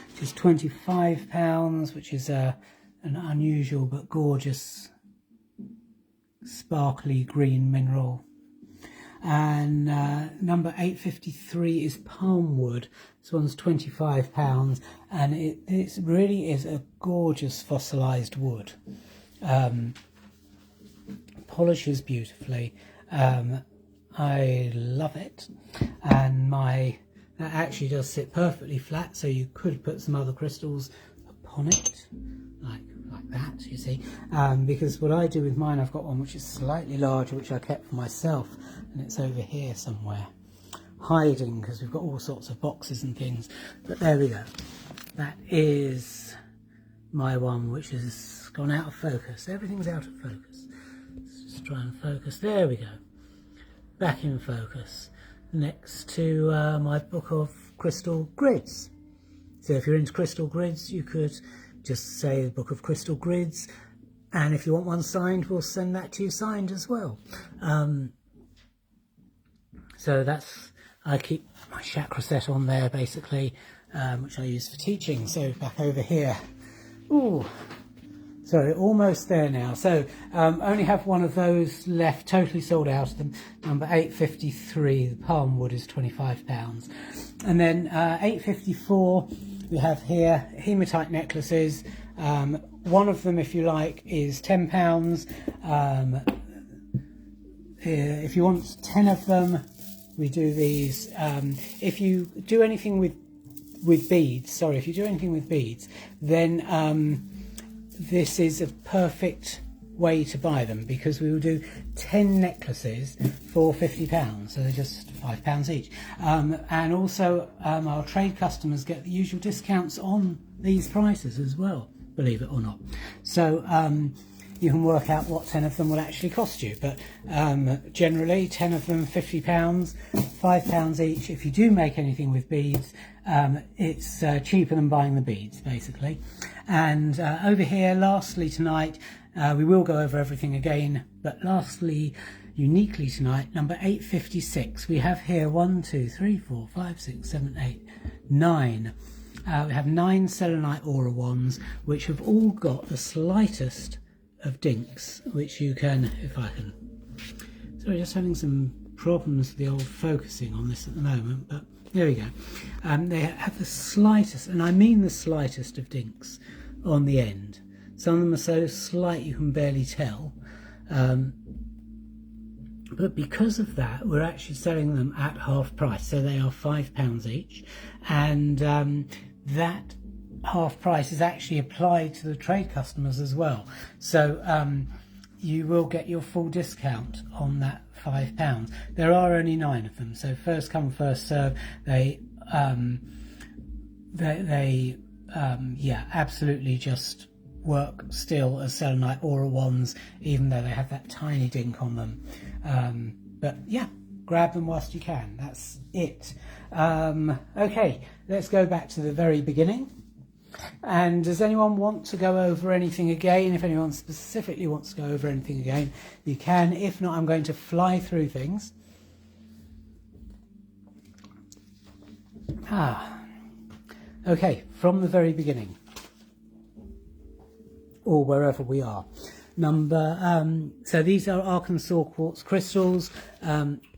which is £25, which is an unusual but gorgeous sparkly green mineral. And number 853 is palm wood. This one's £25, and it really is a gorgeous fossilized wood. Polishes beautifully. I love it, and that actually does sit perfectly flat, so you could put some other crystals upon it, like that, you see. Because what I do with mine, I've got one which is slightly larger, which I kept for myself, and it's over here somewhere, hiding, because we've got all sorts of boxes and things. But there we go. That is my one, which has gone out of focus. Everything's out of focus. Let's just try and focus. There we go. Back in focus. Next to my book of crystal grids. So if you're into crystal grids, you could just say the book of crystal grids, and if you want one signed, we'll send that to you signed as well. So I keep my chakra set on there basically, which I use for teaching. So back over here. Ooh, sorry, almost there now. So only have one of those left, totally sold out of them. Number 853, the palm wood, is £25. And then 854, we have here hematite necklaces. One of them, if you like, is £10. If you want 10 of them, we do these. If you do anything with beads, then this is a perfect way to buy them, because we will do 10 necklaces for £50, so they're just £5 each. And also our trade customers get the usual discounts on these prices as well, believe it or not. So you can work out what 10 of them will actually cost you, but generally 10 of them £50, £5 each. If you do make anything with beads, it's cheaper than buying the beads basically. And over here, lastly tonight, we will go over everything again, but lastly, uniquely tonight, number 856, we have here 1, 2, 3, 4, 5, 6, 7, 8, 9. We have 9 selenite aura wands, which have all got the slightest of dinks, which you can, if I can, sorry, just having some problems with the old focusing on this at the moment, but There we go. They have the slightest, and I mean the slightest of dinks on the end. Some of them are so slight you can barely tell. But because of that, we're actually selling them at half price. So they are £5 each. And that half price is actually applied to the trade customers as well. So you will get your full discount on that £5. There are only 9 of them. So first come, first serve. They absolutely just work still as selenite aura wands, even though they have that tiny dink on them. But yeah, grab them whilst you can. That's it. Okay, let's go back to the very beginning. And does anyone want to go over anything again? If anyone specifically wants to go over anything again, you can. If not, I'm going to fly through things. Okay, from the very beginning, or wherever we are. So these are Arkansas quartz crystals,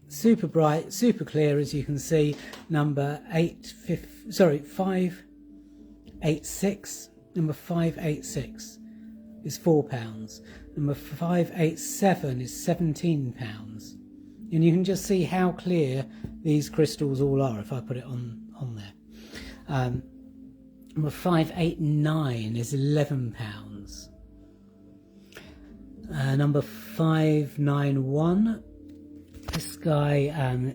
super bright, super clear, as you can see. Number 586. Number 586 is £4. Number 587 is £17. And you can just see how clear these crystals all are if I put it on there. Number 589 is £11. Number 591, this guy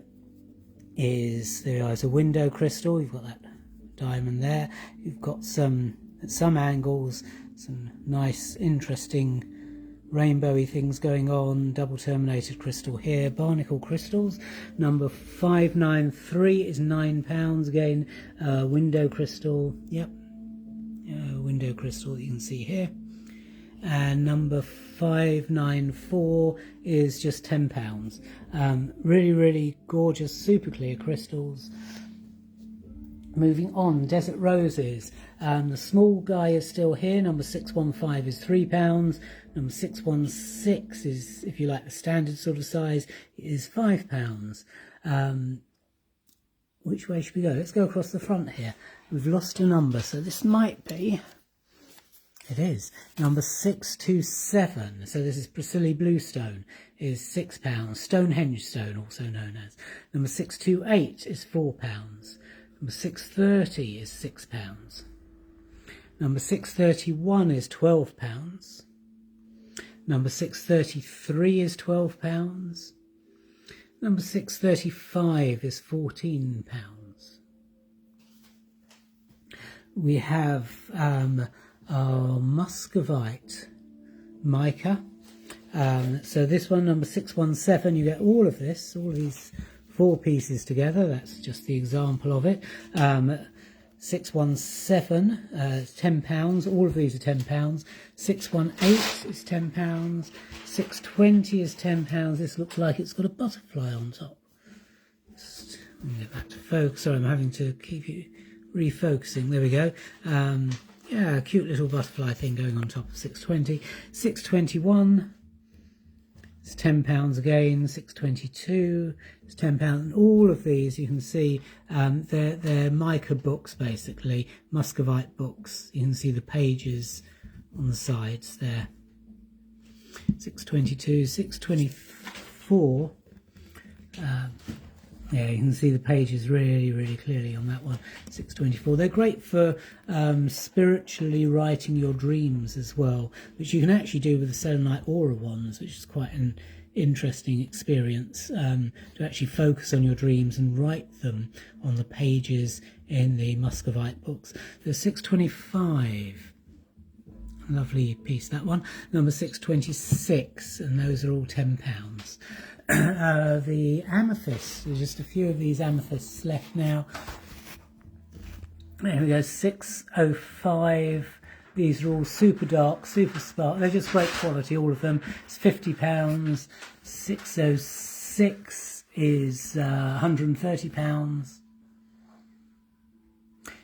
is a window crystal. You've got that diamond there. You've got at some angles, some nice interesting rainbowy things going on. Double terminated crystal here. Barnacle crystals. Number 593 is £9 again. Window crystal. Yep, window crystal that you can see here. And number 594 is just £10. Really, really gorgeous, super clear crystals. Moving on, desert roses. The small guy is still here. Number 615 is £3. Number 616 is, if you like, the standard sort of size, is £5. Which way should we go? Let's go across the front here. We've lost a number, so this might be... It is. Number 627, so this is Priscilla Bluestone, is £6. Stonehenge stone, also known as. Number 628 is £4. Number 630 is £6. Number 631 is £12. Number 633 is £12. Number 635 is £14. We have our muscovite mica. So this one, number 617, you get all of this, all of these 4 pieces together. That's just the example of it. 617 is £10. All of these are £10. 618 is £10. 620 is £10. This looks like it's got a butterfly on top. Just, let me get back to focus. Sorry, I'm having to keep you refocusing. There we go. Yeah, a cute little butterfly thing going on top of 620. 621 is £10 again. 622 is £10. And all of these, you can see, they're mica books, basically, muscovite books. You can see the pages on the sides there. 622, 624. Yeah, you can see the pages really, really clearly on that one. 624. They're great for spiritually writing your dreams as well, which you can actually do with the selenite aura wands, which is quite an interesting experience, to actually focus on your dreams and write them on the pages in the muscovite books. The 625. Lovely piece, that one. Number 626, and those are all £10. The amethyst, there's just a few of these amethysts left now. There we go, 605. These are all super dark, super spark. They're just great quality, all of them. It's £50. 606 is £130.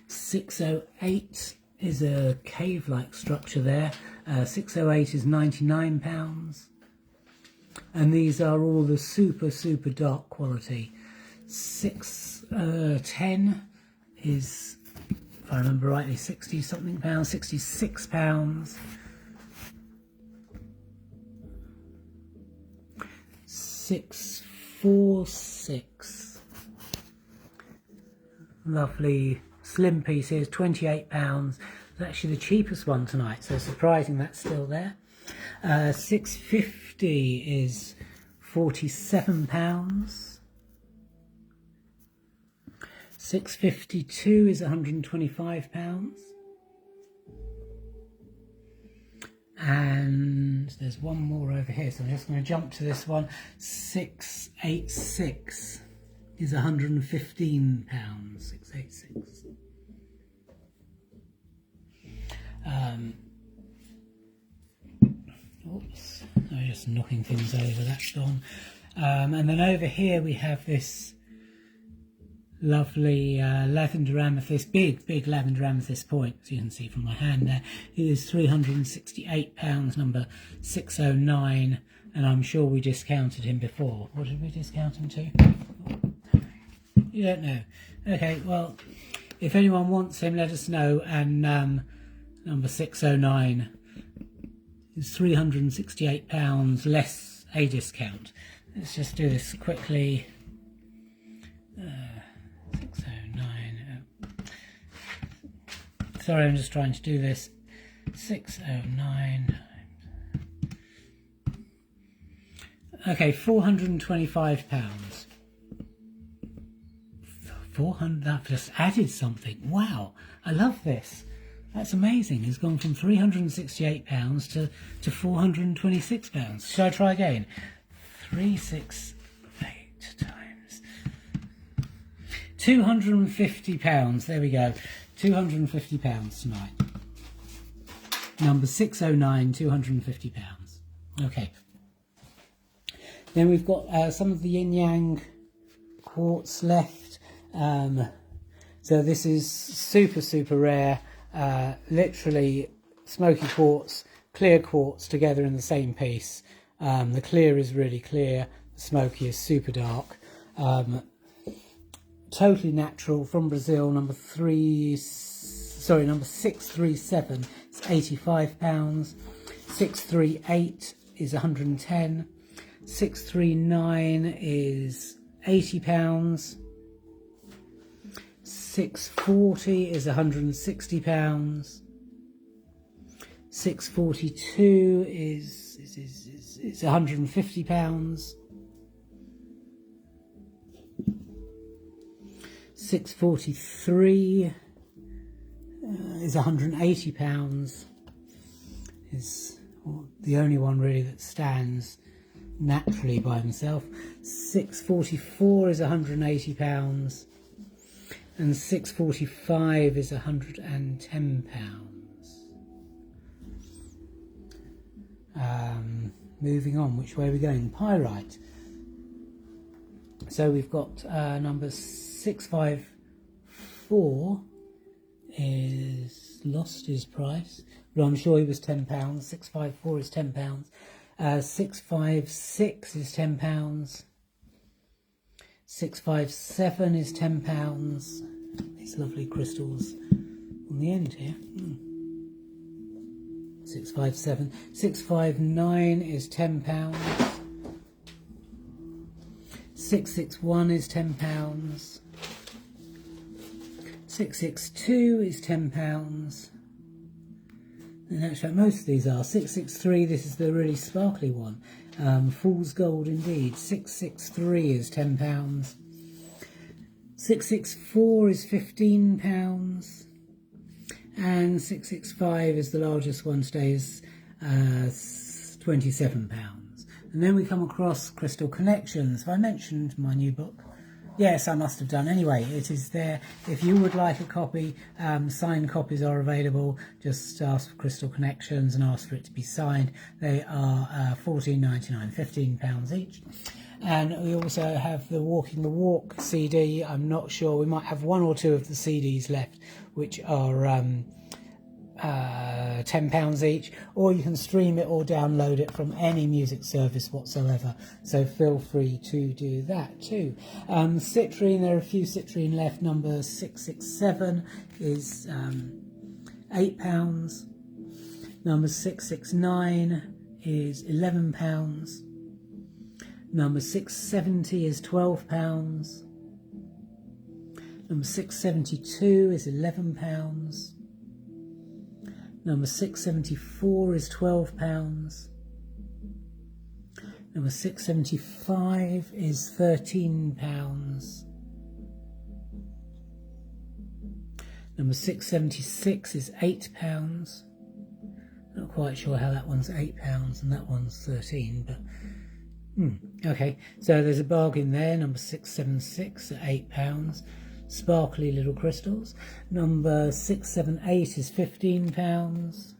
608 is a cave-like structure there. 608 is £99. And these are all the super, super dark quality. 610 is, if I remember rightly, 60 something pounds, 66 pounds. 646. Lovely slim piece here is 28 pounds. It's actually the cheapest one tonight, so surprising that's still there. 650 is 47 pounds. 652 is 125 pounds. And there's one more over here, so I'm just going to jump to this one. 686 is 115 pounds. 686. Oops, I'm just knocking things over, that's gone. And then over here we have this lovely lavender amethyst, big lavender amethyst point, as you can see from my hand there. It is £368, number 609, and I'm sure we discounted him before. What did we discount him to? You don't know. Okay, well, if anyone wants him, let us know. And number 609 is £368 less a discount. Let's just do this quickly. 609. Sorry, I'm just trying to do this. 609. Okay, £425. 400. I've just added something. Wow, I love this. That's amazing. It's gone from £368 to £426. Shall I try again? 368 times £250. There we go. £250 tonight. Number 609, £250. Okay. Then we've got some of the yin yang quartz left. So this is super rare. Literally smoky quartz, clear quartz together in the same piece. The clear is really clear, the smoky is super dark. Totally natural, from Brazil, number 637, it's £85. 638 is 110. 639 is £80. 640 is £160. 642 is £150. 643 is £180. Is the only one really that stands naturally by himself. 644 is £180. And 645 is £110. Moving on, which way are we going? Pyrite. So we've got number 654 is lost his price, but I'm sure he was £10. 654 is £10. 656 is £10. 657 is £10. These lovely crystals on the end here. 657. 659 is £10. 661 is £10. 662 is £10. And actually most of these are. 663, this is the really sparkly one. Fool's gold indeed. 663 is £10. 664 is £15. And 665 is the largest one today, is £27. And then we come across Crystal Connections. Have I mentioned my new book? Yes, I must have done. Anyway, it is there. If you would like a copy, signed copies are available. Just ask for Crystal Connections and ask for it to be signed. They are £14.99, £15 each. And we also have the Walking the Walk CD. I'm not sure. We might have one or two of the CDs left, which are £10 each, or you can stream it or download it from any music service whatsoever, so feel free to do that too. Citrine, there are a few Citrine left. Number 667 is £8. Number 669 is £11. Number 670 is £12. Number 672 is £11. Number 674 is £12. Number 675 is £13. Number 676 is £8. Not quite sure how that one's £8 and that one's 13, but okay. So there's a bargain there. Number 676 at £8. Sparkly little crystals. Number 678 is £15.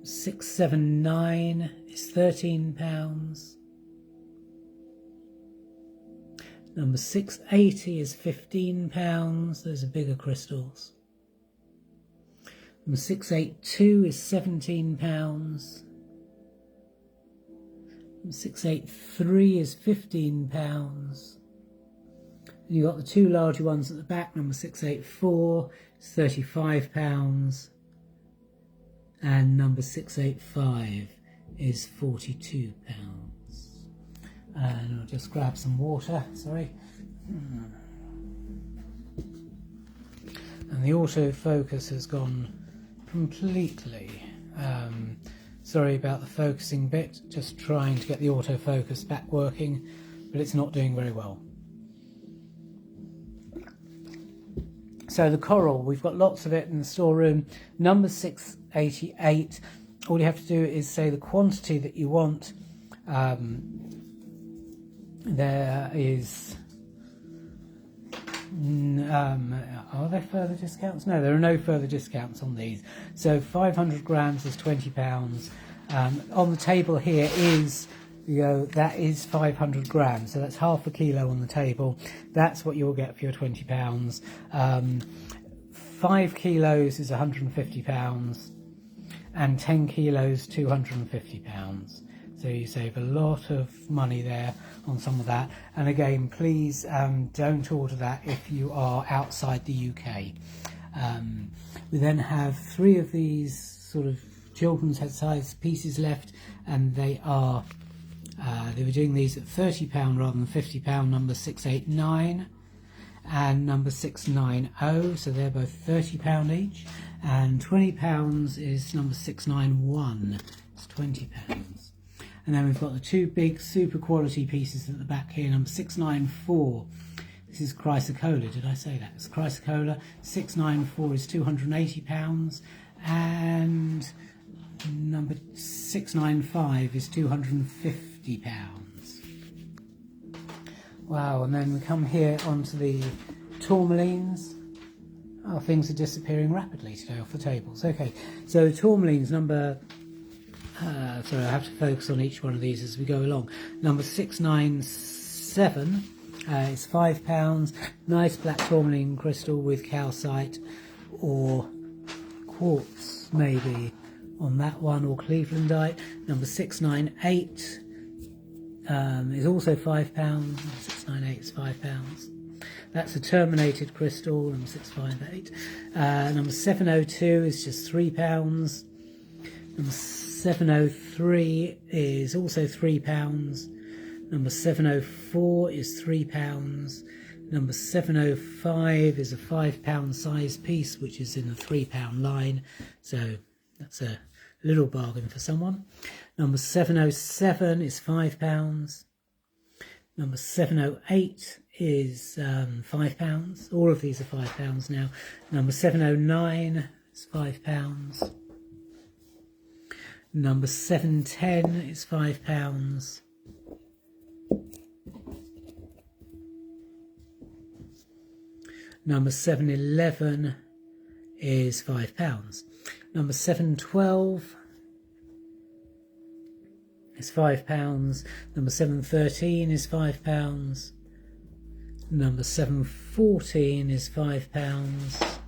679 is £13. Number 680 is £15. Those are bigger crystals. Number 682 is £17. Number 683 is £15. You've got the two larger ones at the back. Number 684 is £35. And number 685 is £42. And I'll just grab some water, sorry. And the autofocus has gone completely. Sorry about the focusing bit, just trying to get the autofocus back working, but it's not doing very well. So the coral, we've got lots of it in the storeroom. Number 688, all you have to do is say the quantity that you want. There is... are there further discounts? No, there are no further discounts on these. So 500 grams is £20. On the table here is, that is 500 grams. So that's half a kilo on the table. That's what you'll get for your £20. 5 kilos is £150, and 10 kilos £250. So you save a lot of money there on some of that. And again, please don't order that if you are outside the UK. We then have 3 of these sort of children's head size pieces left, and they are they were doing these at £30 rather than £50. Number 689 and number 690, so they're both £30 each, and £20 is number 691. It's £20. And then we've got the 2 big super quality pieces at the back here. Number 694, this is chrysocolla. Did I say that? It's chrysocolla. 694 is £280, and number 695 is £250. Wow, and then we come here onto the tourmalines. Oh, things are disappearing rapidly today off the tables. Okay, so tourmalines number... sorry, I have to focus on each one of these as we go along. Number 697 is £5. Nice black tourmaline crystal with calcite or quartz maybe on that one, or Clevelandite. Number 698 is also £5. Number 698 is £5. That's a terminated crystal. Number 658. Number 702 is just £3. Number 703 is also £3. Number 704 is £3. Number 705 is a £5 size piece, which is in the £3 line. So that's a little bargain for someone. Number 707 is £5. Number 708 is £5. All of these are £5 now. Number 709 is £5. Number 710 is £5. Number 711 is £5. Number 712 is £5. Number 713 is £5. Number 714 is £5.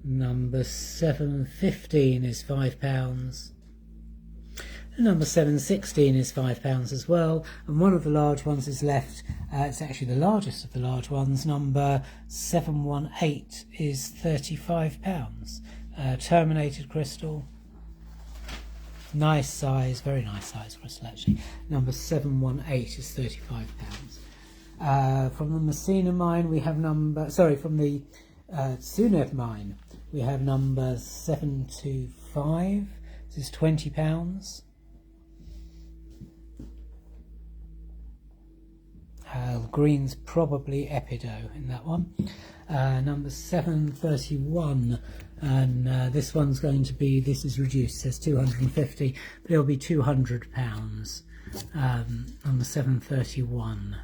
Number 715 is £5. Number 716 is £5 as well, and one of the large ones is left. It's actually the largest of the large ones. Number 718 is £35. Terminated crystal, nice size, very nice size crystal actually. Number 718 is £35. From the Messina mine we have from the Sunev mine we have number 725. This is £20. Green's probably Epido in that one. Number 731, and this one's going to be, this is reduced, says 250, but it'll be £200. Number 731.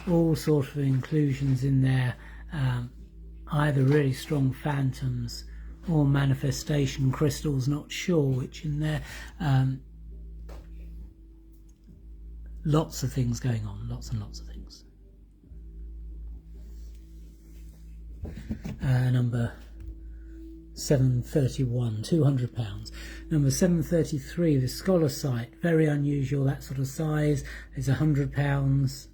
All sort of inclusions in there, either really strong phantoms or manifestation crystals, not sure which in there. Lots of things going on, lots and lots of things. Number 731, £200. Number 733, the Scholar Site, very unusual, that sort of size, is £100.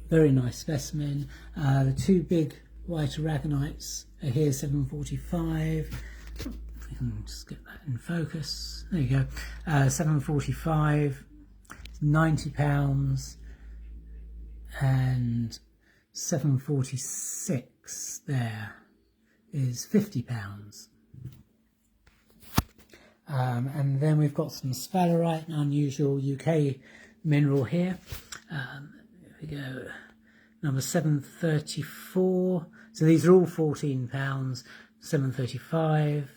Very nice specimen. The two big white aragonites are here, 745. We can just get that in focus. There you go. 745, £90, and 746 there is £50. And then we've got some sphalerite, an unusual UK mineral here. Here we go. Number 734. So these are all £14. 735.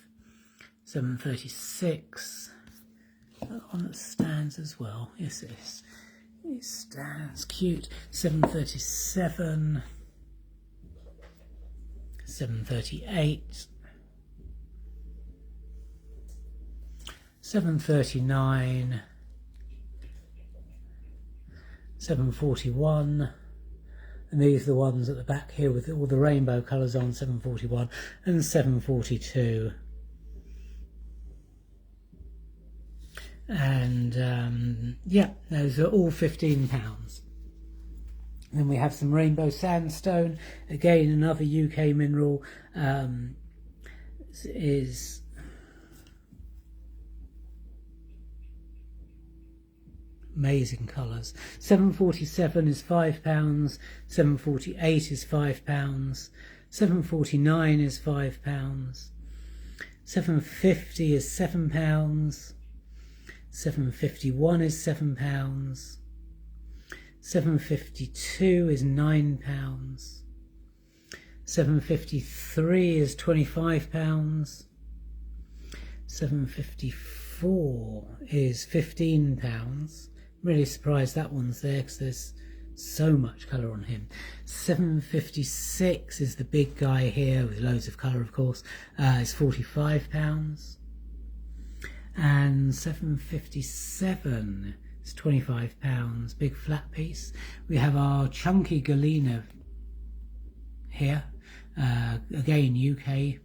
736. That one that stands as well. Yes, it is. It stands. Cute. 737. 738. 739. 741. And these are the ones at the back here with all the rainbow colours on, 741 and 742. And yeah, those are all £15. Then we have some rainbow sandstone, again another UK mineral. Is amazing colours. 747 is £5, 748 is £5, 749 is £5, 750 is £7, 751 is £7, 752 is £9, 753 is £25, 754 is £15. Really surprised that one's there because there's so much colour on him. 756 is the big guy here with loads of colour, of course, is £45. And 757 is £25, big flat piece. We have our chunky galena here, again UK.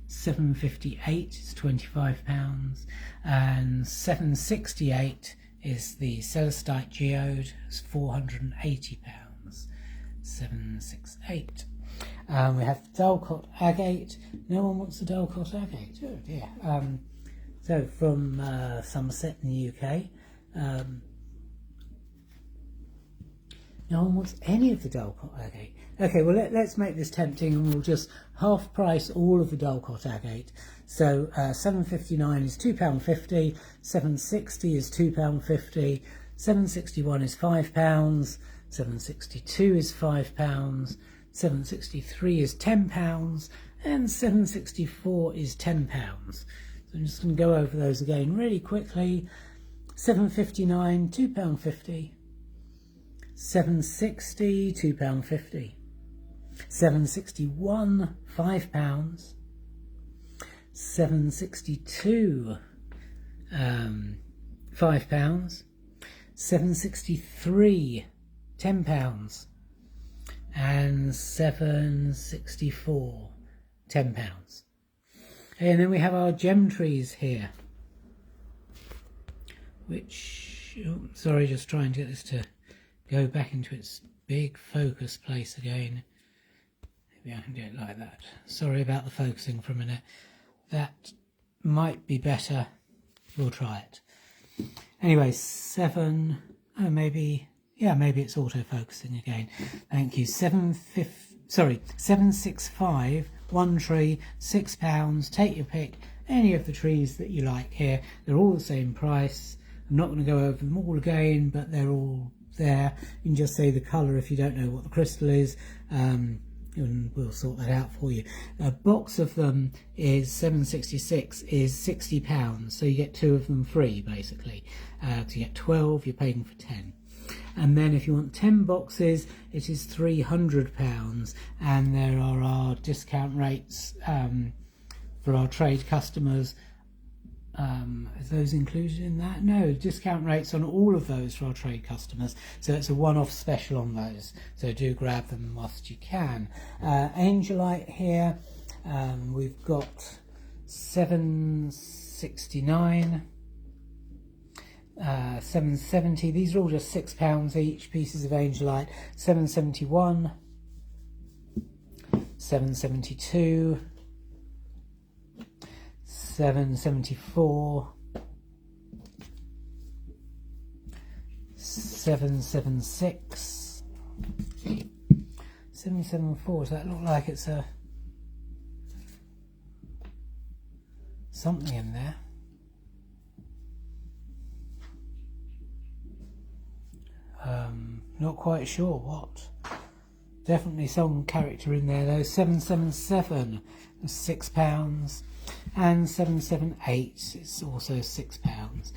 758 is £25, and 768 is the celestite geode, it's £480. 768. We have Dalcott agate. No one wants the Dalcott agate. Oh dear. So from Somerset in the UK. No one wants any of the Dalcott agate. Okay, well let's make this tempting and we'll just half price all of the Dalcott agate. So 759 is £2.50, 760 is £2.50, 761 is £5, 762 is £5, 763 is £10, and 764 is £10. So I'm just going to go over those again really quickly. 759, £2.50. 760, £2.50. 761, £5. 762, £5. 763, £10. and £7.64, £10. And then we have our gem trees here, which, oh, sorry, just trying to get this to go back into its big focus place again. Maybe I can do it like that. Sorry about the focusing for a minute. That might be better. We'll try it. Anyway, maybe it's auto-focusing again. Thank you. 765, one tree, £6. Take your pick. Any of the trees that you like here. They're all the same price. I'm not going to go over them all again, but they're all there. You can just say the colour if you don't know what the crystal is, and we'll sort that out for you. A box of them is £7.66, is £60, so you get 2 of them free basically. So you get 12, you're paying for 10. And then if you want 10 boxes, it is £300, and there are our discount rates for our trade customers. Are those included in that? No, discount rates on all of those for our trade customers, so it's a one-off special on those, so do grab them whilst you can. Angelite here, we've got £7.69, £7.70, these are all just £6 each, pieces of Angelite. £7.71, £7.72, £7.74, £7.76, £7.74. Does that look like it's a something in there? Not quite sure what. Definitely some character in there though. £7.77, £6. And 778 is also £6.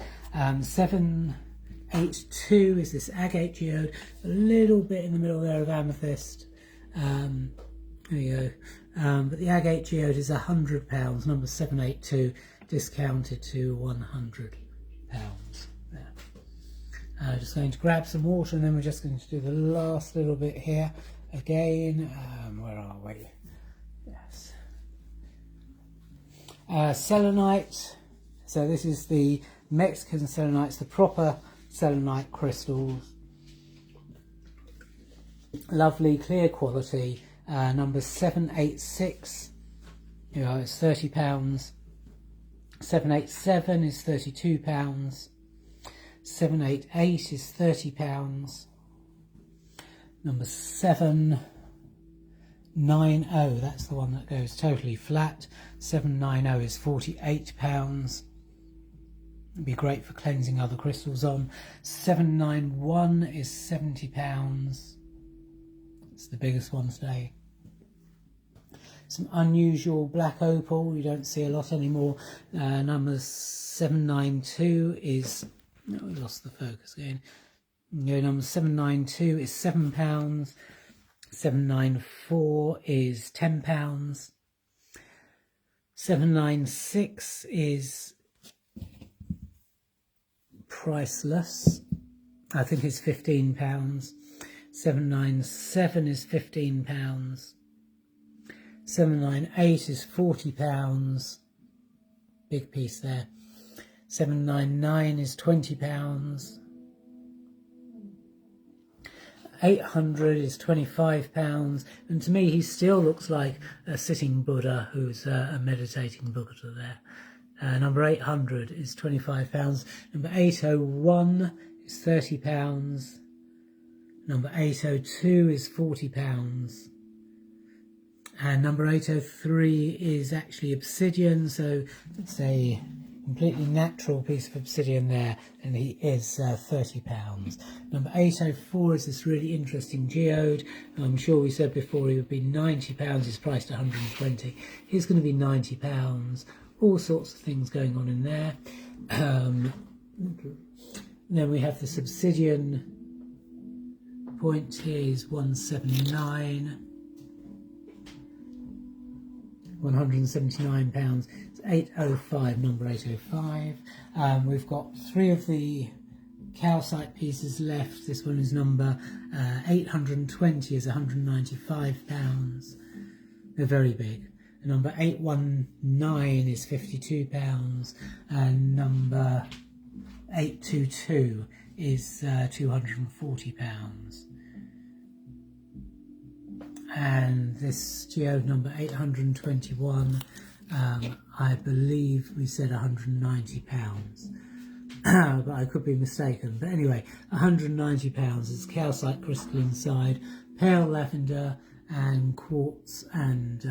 782 is this agate geode, a little bit in the middle there of amethyst. There you go. But the agate geode is £100, number 782, discounted to £100. There. Just going to grab some water, and then we're just going to do the last little bit here again. Where are we? Yes. Selenite. So this is the Mexican selenites, the proper selenite crystals. Lovely, clear quality. Number 786. You know, it's £30. 787 is £32. 788 is £30. Number 790, that's the one that goes totally flat. 790 is £48. It'd be great for cleansing other crystals on. 791 is £70. It's the biggest one today. Some unusual black opal, you don't see a lot anymore. Number 792 is, no, we lost the focus again. Number 792 is £7. 794 is £10. 796 is priceless. I think it's £15. 797 is £15. 798 is £40. Big piece there. 799 is £20. 800 is £25, and to me he still looks like a sitting Buddha who's a meditating Buddha there. Number 800 is £25. Number 801 is £30. Number 802 is £40. And number 803 is actually obsidian, so it's a completely natural piece of obsidian there, and he is £30. Number 804 is this really interesting geode. I'm sure we said before he would be £90, he's priced £120. He's going to be £90. All sorts of things going on in there. Then we have this obsidian point here is 179. £179. It's 805, number 805. We've got 3 of the calcite pieces left. This one is number 820, is £195. They're very big. Number 819 is £52, and number 822 is £240. And this geode number 821, I believe we said £190, but I could be mistaken. But anyway, £190 is calcite crystal inside, pale lavender and quartz, and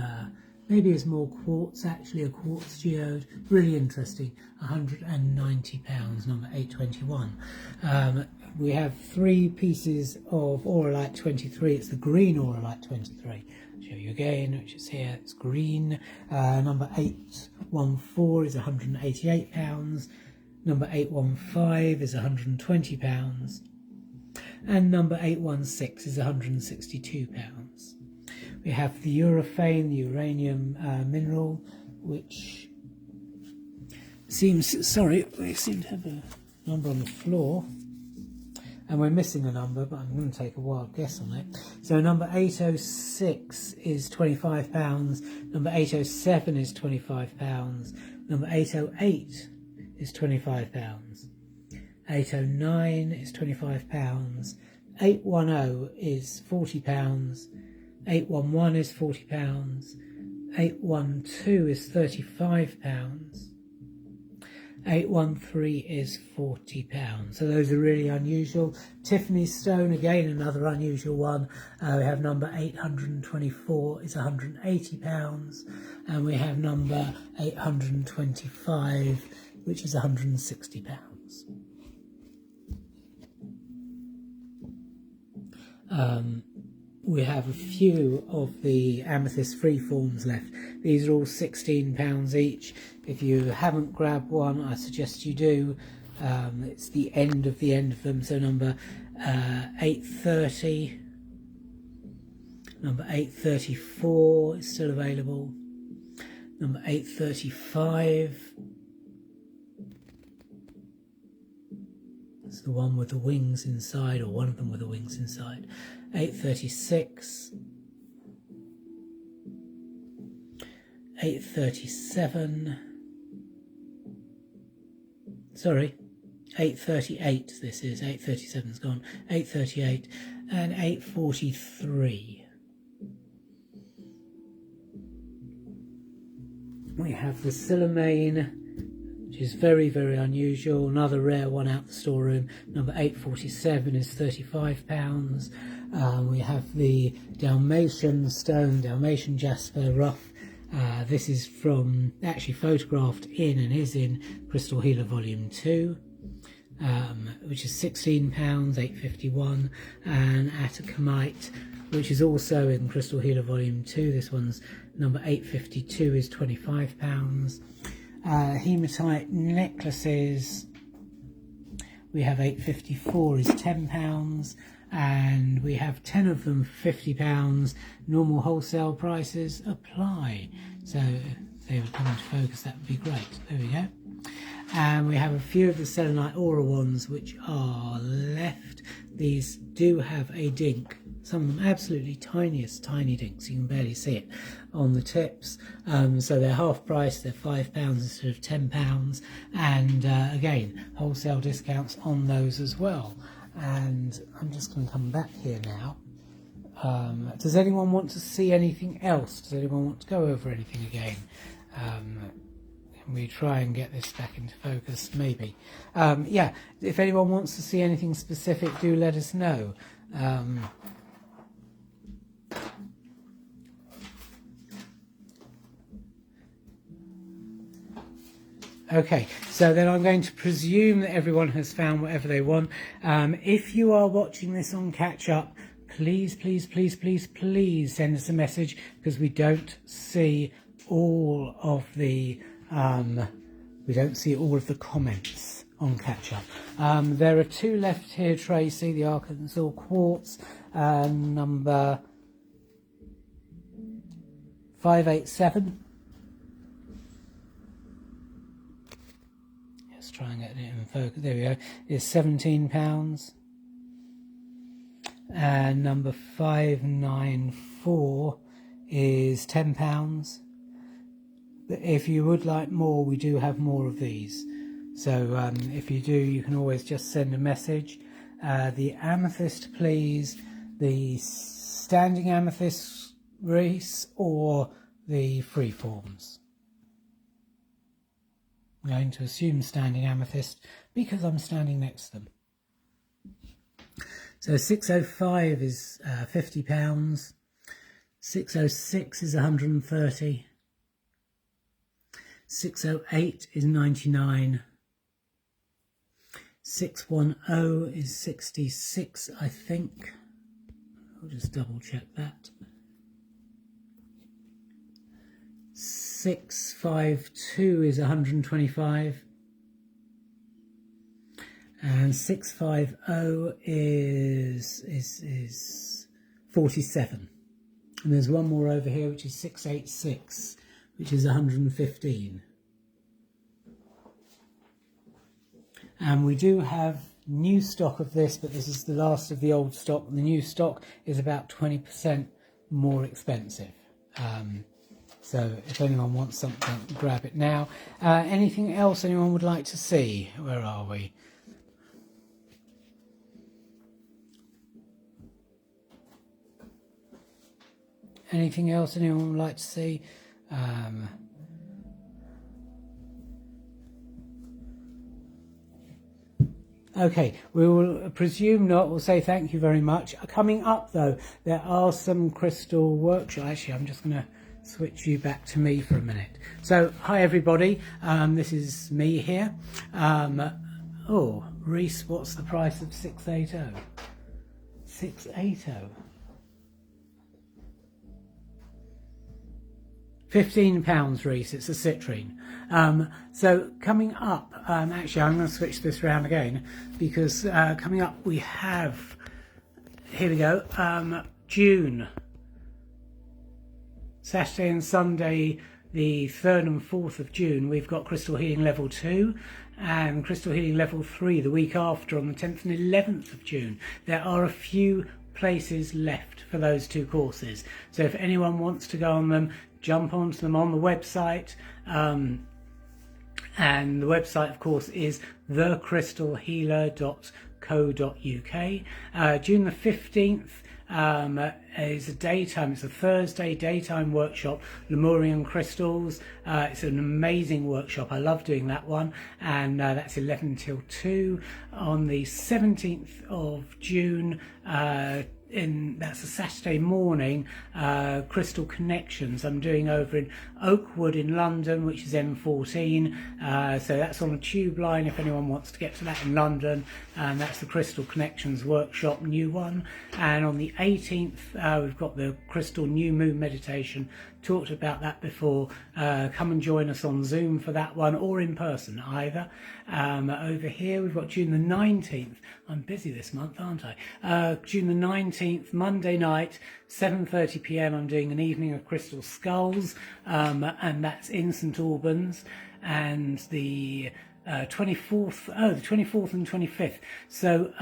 maybe it's more quartz, actually a quartz geode. Really interesting. £190, number 821. We have 3 pieces of auralite 23. It's the green auralite 23. I'll show you again, which is here. It's green. Number 814 is £188. Number 815 is £120. And number 816 is £162. We have the urethane, the uranium mineral, which seems, sorry, we seem to have a number on the floor. And we're missing a number, but I'm going to take a wild guess on it. So number 806 is £25. Number 807 is £25. Number 808 is £25. 809 is £25. 810 is £40. 811 is £40. 812 is £35. 813 is £40. So those are really unusual. Tiffany stone, again another unusual one. We have number 824 is £180, and we have number 825, which is £160. We have a few of the amethyst freeforms left. These are all £16 each. If you haven't grabbed one, I suggest you do. It's the end of them. So number 830, number 834 is still available. Number 835. It's the one with the wings inside, or one of them with the wings inside. 836, 837, sorry, 838 this is, 837's gone, 838, and 843. We have the Silomane, which is very, very unusual, another rare one out the storeroom. Number 847 is £35. We have the Dalmatian stone, Dalmatian jasper rough. This is from, actually photographed in and is in Crystal Healer Volume 2, which is £16, £851. And Atacamite, which is also in Crystal Healer Volume 2. This one's number 852 is £25. Hematite necklaces, we have 854 is £10, and we have 10 of them for £50. Normal wholesale prices apply. So if they would come into focus, that would be great. There we go. And we have a few of the selenite aura ones which are left. These do have a dink. Some of them absolutely tiniest tiny dinks, you can barely see it on the tips. So they're half price, they're £5 instead of £10, and again, wholesale discounts on those as well. And I'm just going to come back here now. Does anyone want to see anything else? Does anyone want to go over anything again? Can we try and get this back into focus? Maybe. Yeah, if anyone wants to see anything specific, do let us know. Okay, so then I'm going to presume that everyone has found whatever they want. If you are watching this on catch up, please, please, please, please, please send us a message, because we don't see all of the comments on catch up. There are 2 left here, Tracy, the Arkansas quartz, number 587. try and get it in focus. There we go. Is £17. And number 594 is £10. But if you would like more, we do have more of these. So if you do, you can always just send a message. The amethyst, please. The standing amethyst wreaths or the freeforms. I'm going to assume standing amethyst because I'm standing next to them. So 605 is £50. 606 is 130. 608 is 99. 610 is 66, I think. I'll just double check that. 652 is 125. And 650 is 47. And there's one more over here, which is 686, which is 115. And we do have new stock of this, but this is the last of the old stock. The new stock is about 20% more expensive. So if anyone wants something, grab it now. Anything else anyone would like to see? Where are we? Anything else anyone would like to see? Okay, we will presume not. We'll say thank you very much. Coming up, though, there are some crystal workshops. Actually, I'm just going to switch you back to me for a minute. So, hi everybody. This is me here. Oh, Reese, what's the price of 680? 680. £15, Reese. It's a citrine. So coming up, actually I'm going to switch this round again because coming up we have, here we go, June, Saturday and Sunday, the 3rd and 4th of June, we've got Crystal Healing Level 2 and Crystal Healing Level 3 the week after on the 10th and 11th of June. There are a few places left for those two courses. So if anyone wants to go on them, jump onto them on the website. And the website, of course, is thecrystalhealer.co.uk. June the 15th is a daytime, it's a Thursday daytime workshop, Lemurian crystals. It's an amazing workshop. I love doing that one, and that's 11 till 2. On the 17th of June, that's a Saturday morning, Crystal Connections I'm doing over in Oakwood in London, which is M14. So that's on a tube line if anyone wants to get to that in London. And that's the Crystal Connections workshop, new one. And on the 18th, we've got the Crystal New Moon Meditation. Talked about that before. Come and join us on Zoom for that one, or in person either. Over here we've got June the 19th. I'm busy this month, aren't I? June the 19th, Monday night, 7:30 p.m. I'm doing an evening of Crystal Skulls, and that's in St Albans. And the 24th, the 24th and 25th. So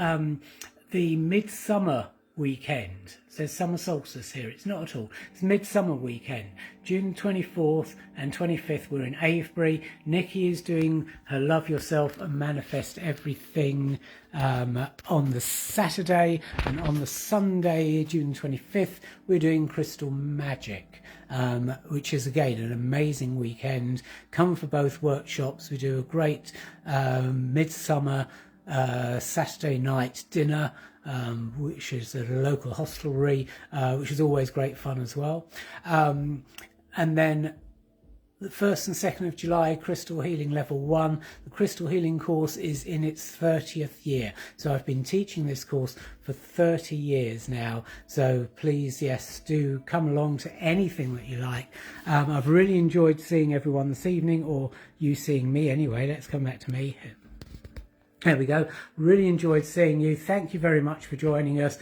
the midsummer weekend. It says summer solstice here. It's not at all. It's midsummer weekend. June 24th and 25th we're in Avebury. Nikki is doing her Love Yourself and Manifest Everything on the Saturday, and on the Sunday, June 25th, we're doing Crystal Magic, which is again an amazing weekend. Come for both workshops. We do a great midsummer Saturday night dinner, which is at a local hostelry, which is always great fun as well. And then the 1st and 2nd of July, Crystal Healing Level 1. The Crystal Healing course is in its 30th year. So I've been teaching this course for 30 years now. So please, yes, do come along to anything that you like. I've really enjoyed seeing everyone this evening, or you seeing me anyway. Let's come back to me. There we go. Really enjoyed seeing you. Thank you very much for joining us.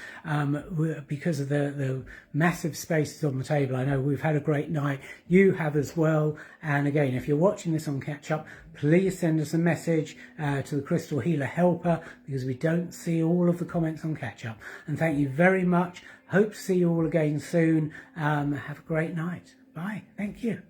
Because of the massive spaces on the table, I know we've had a great night. You have as well. And again, if you're watching this on catch up, please send us a message to the Crystal Healer Helper, because we don't see all of the comments on catch up. And thank you very much. Hope to see you all again soon. Have a great night. Bye. Thank you.